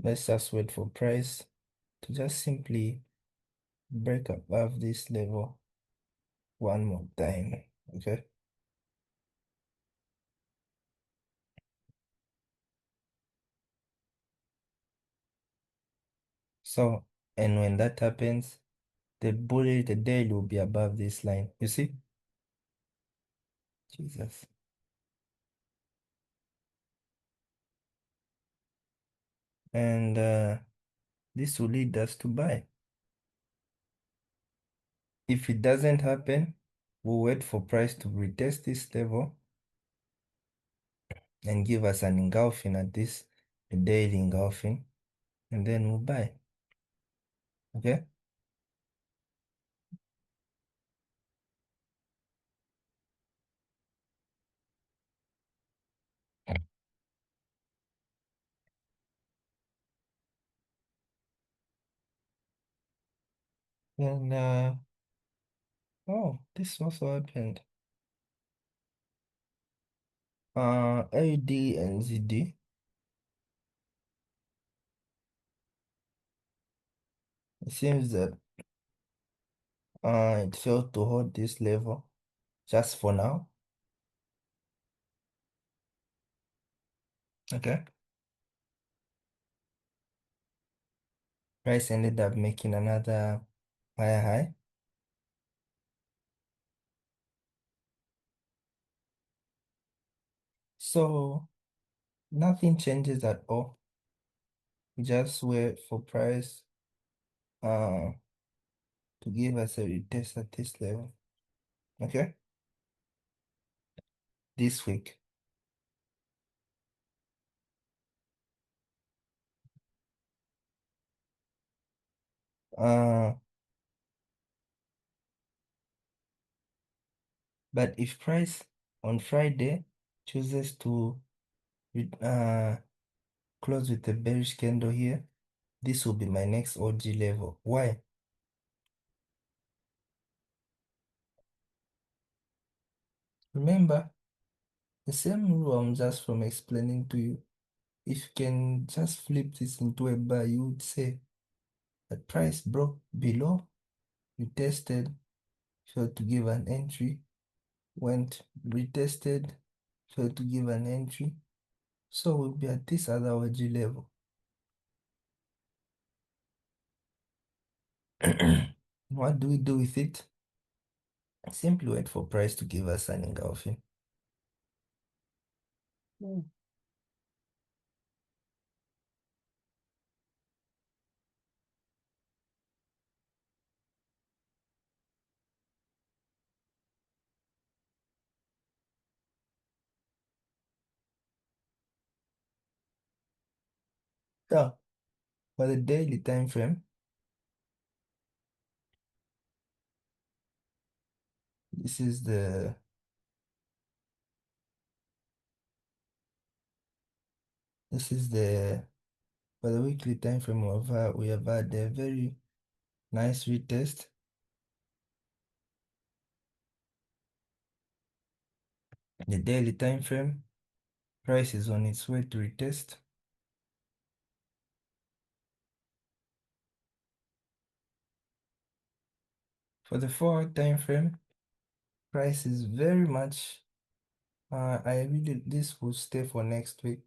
Let's just wait for price to just simply break above this level one more time. Okay? So, and when that happens, the daily will be above this line. You see? Jesus. And this will lead us to buy. If it doesn't happen, we'll wait for price to retest this level and give us an engulfing at this, a daily engulfing, and then we'll buy. Okay? And oh, this also happened. AUD and ZD. It seems that it failed to hold this level just for now. Okay. Price ended up making another higher high. So nothing changes at all. We just wait for price uh to give us a retest at this level. Okay? This week. Uh but if price on Friday chooses to uh close with a bearish candle here, this will be my next OG level. Why? Remember the same rule I'm just from explaining to you. If you can just flip this into a buy, you would say the price broke below, you tested, failed to give an entry, went retested, failed to give an entry. So we'll be at this other OG level. What do we do with it? Simply wait for price to give us an engulfing. Mm. Yeah, for the daily time frame, this is the this is the for the weekly time frame we have had a very nice retest. The daily time frame, price is on its way to retest. For the 4 hour time frame, price is very much, this will stay for next week.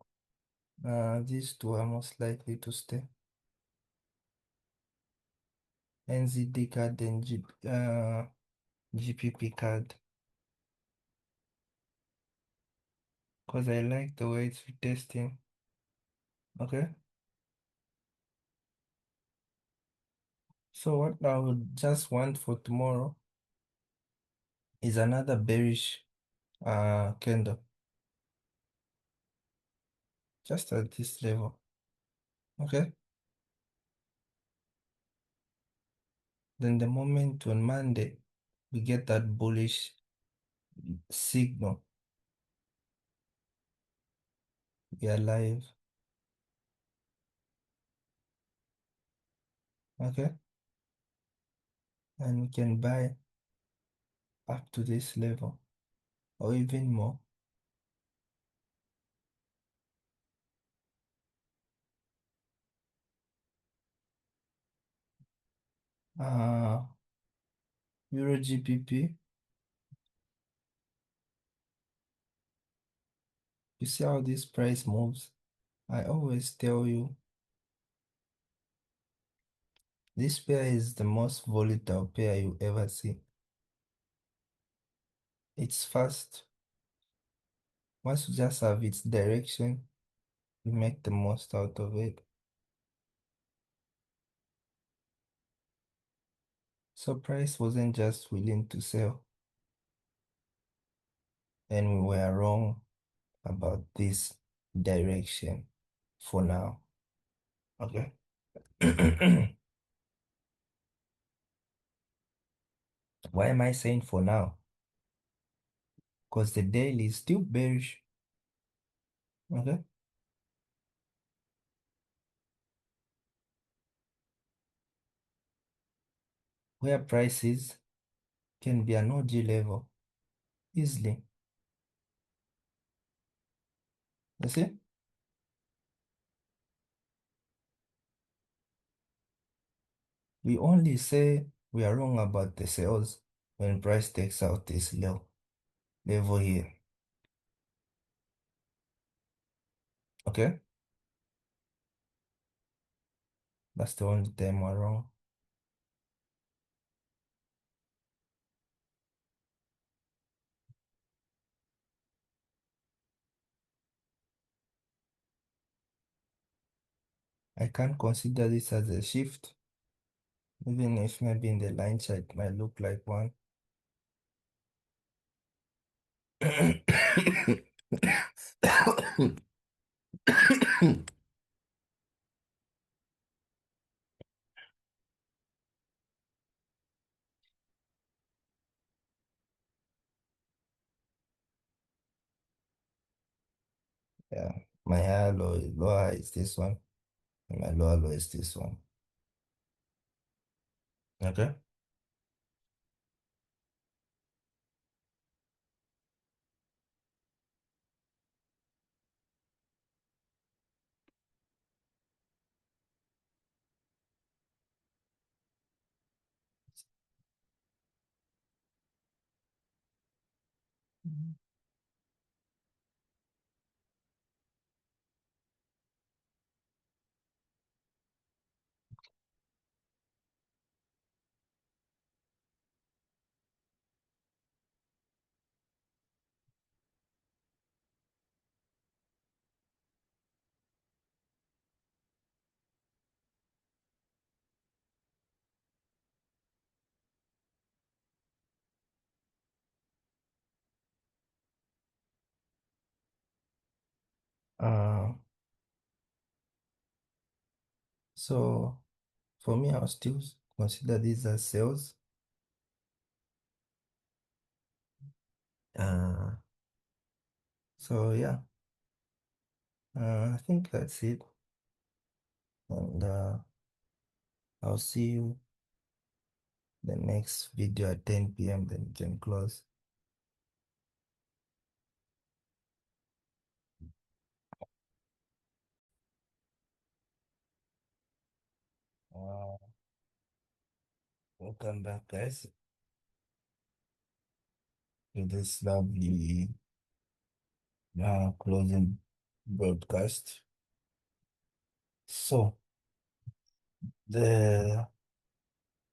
These two are most likely to stay. NZD card and GPP card. Because I like the way it's retesting. Okay. So what I would just want for tomorrow is another bearish candle. Just at this level. Okay. Then the moment on Monday we get that bullish signal, we are live. Okay. And we can buy up to this level or even more. Uh, Euro GBP. You see how this price moves? I always tell you this pair is the most volatile pair you ever see. It's fast. Once you just have its direction, you make the most out of it. So price wasn't just willing to sell, and we were wrong about this direction for now. Okay. Why am I saying for now? Because the daily is still bearish. Okay. Where prices can be an OG level easily. You see? We only say we are wrong about the sales when price takes out this level here. Okay? That's the only time we're wrong. I can't consider this as a shift, even if maybe in the line chart it might look like one. Yeah, my higher lower high is this one, and my lower low is this one. Okay? Uh, so for me, I'll still consider these as sales. Uh, so yeah, I think that's it. And I'll see you the next video at 10 p.m. Then we can close. Welcome back, guys, to this lovely closing broadcast. So, the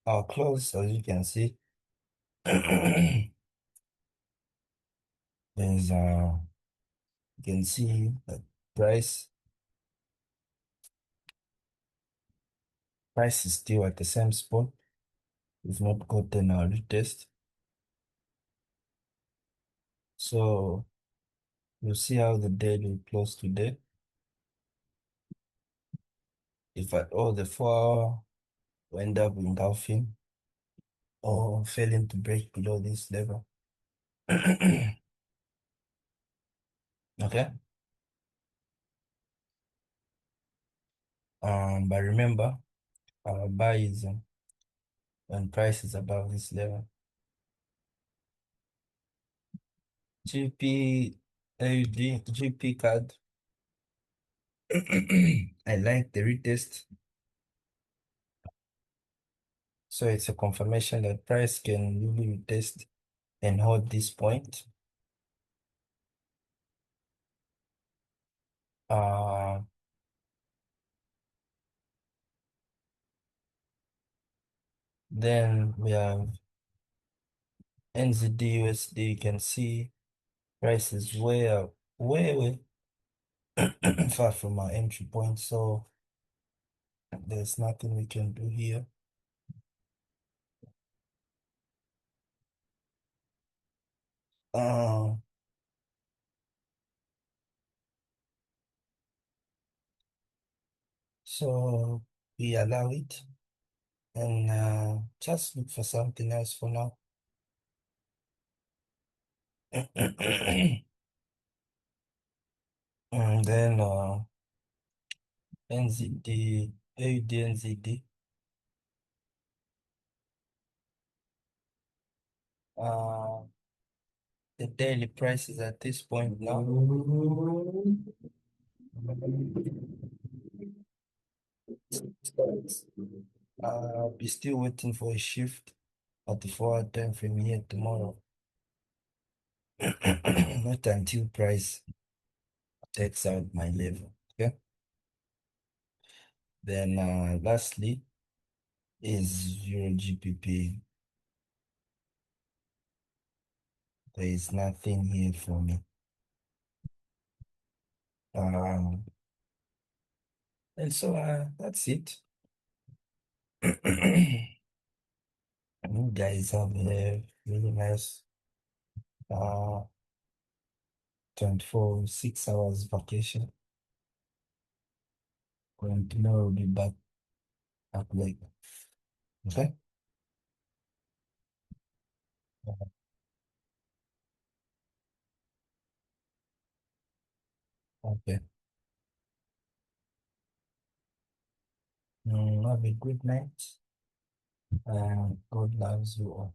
our close, as you can see, there's you can see that price price is still at the same spot. We've not gotten our retest. So we'll see how the day will close today. If at all the 4 hour will end up engulfing or failing to break below this level. Okay. But remember, our buy is when price is above this level. GP AUD GP card. I like the retest. So it's a confirmation that price can really retest and hold this point. Uh, then we have NZD USD. You can see price is way up, way far from our entry point. So there's nothing we can do here. Uh, so we allow it and just look for something else for now. And then NZD, AUD NZD. Uh, the daily price is at this point now. I'll be still waiting for a shift at the forward time frame here tomorrow. Not until price takes out my level. Okay. Then lastly is Euro GPP. There is nothing here for me. Um, and so that's it. You guys have a really nice uh 24 6 hours vacation. And tomorrow will be back at late. Okay? Okay. Have a good night. And God loves you all.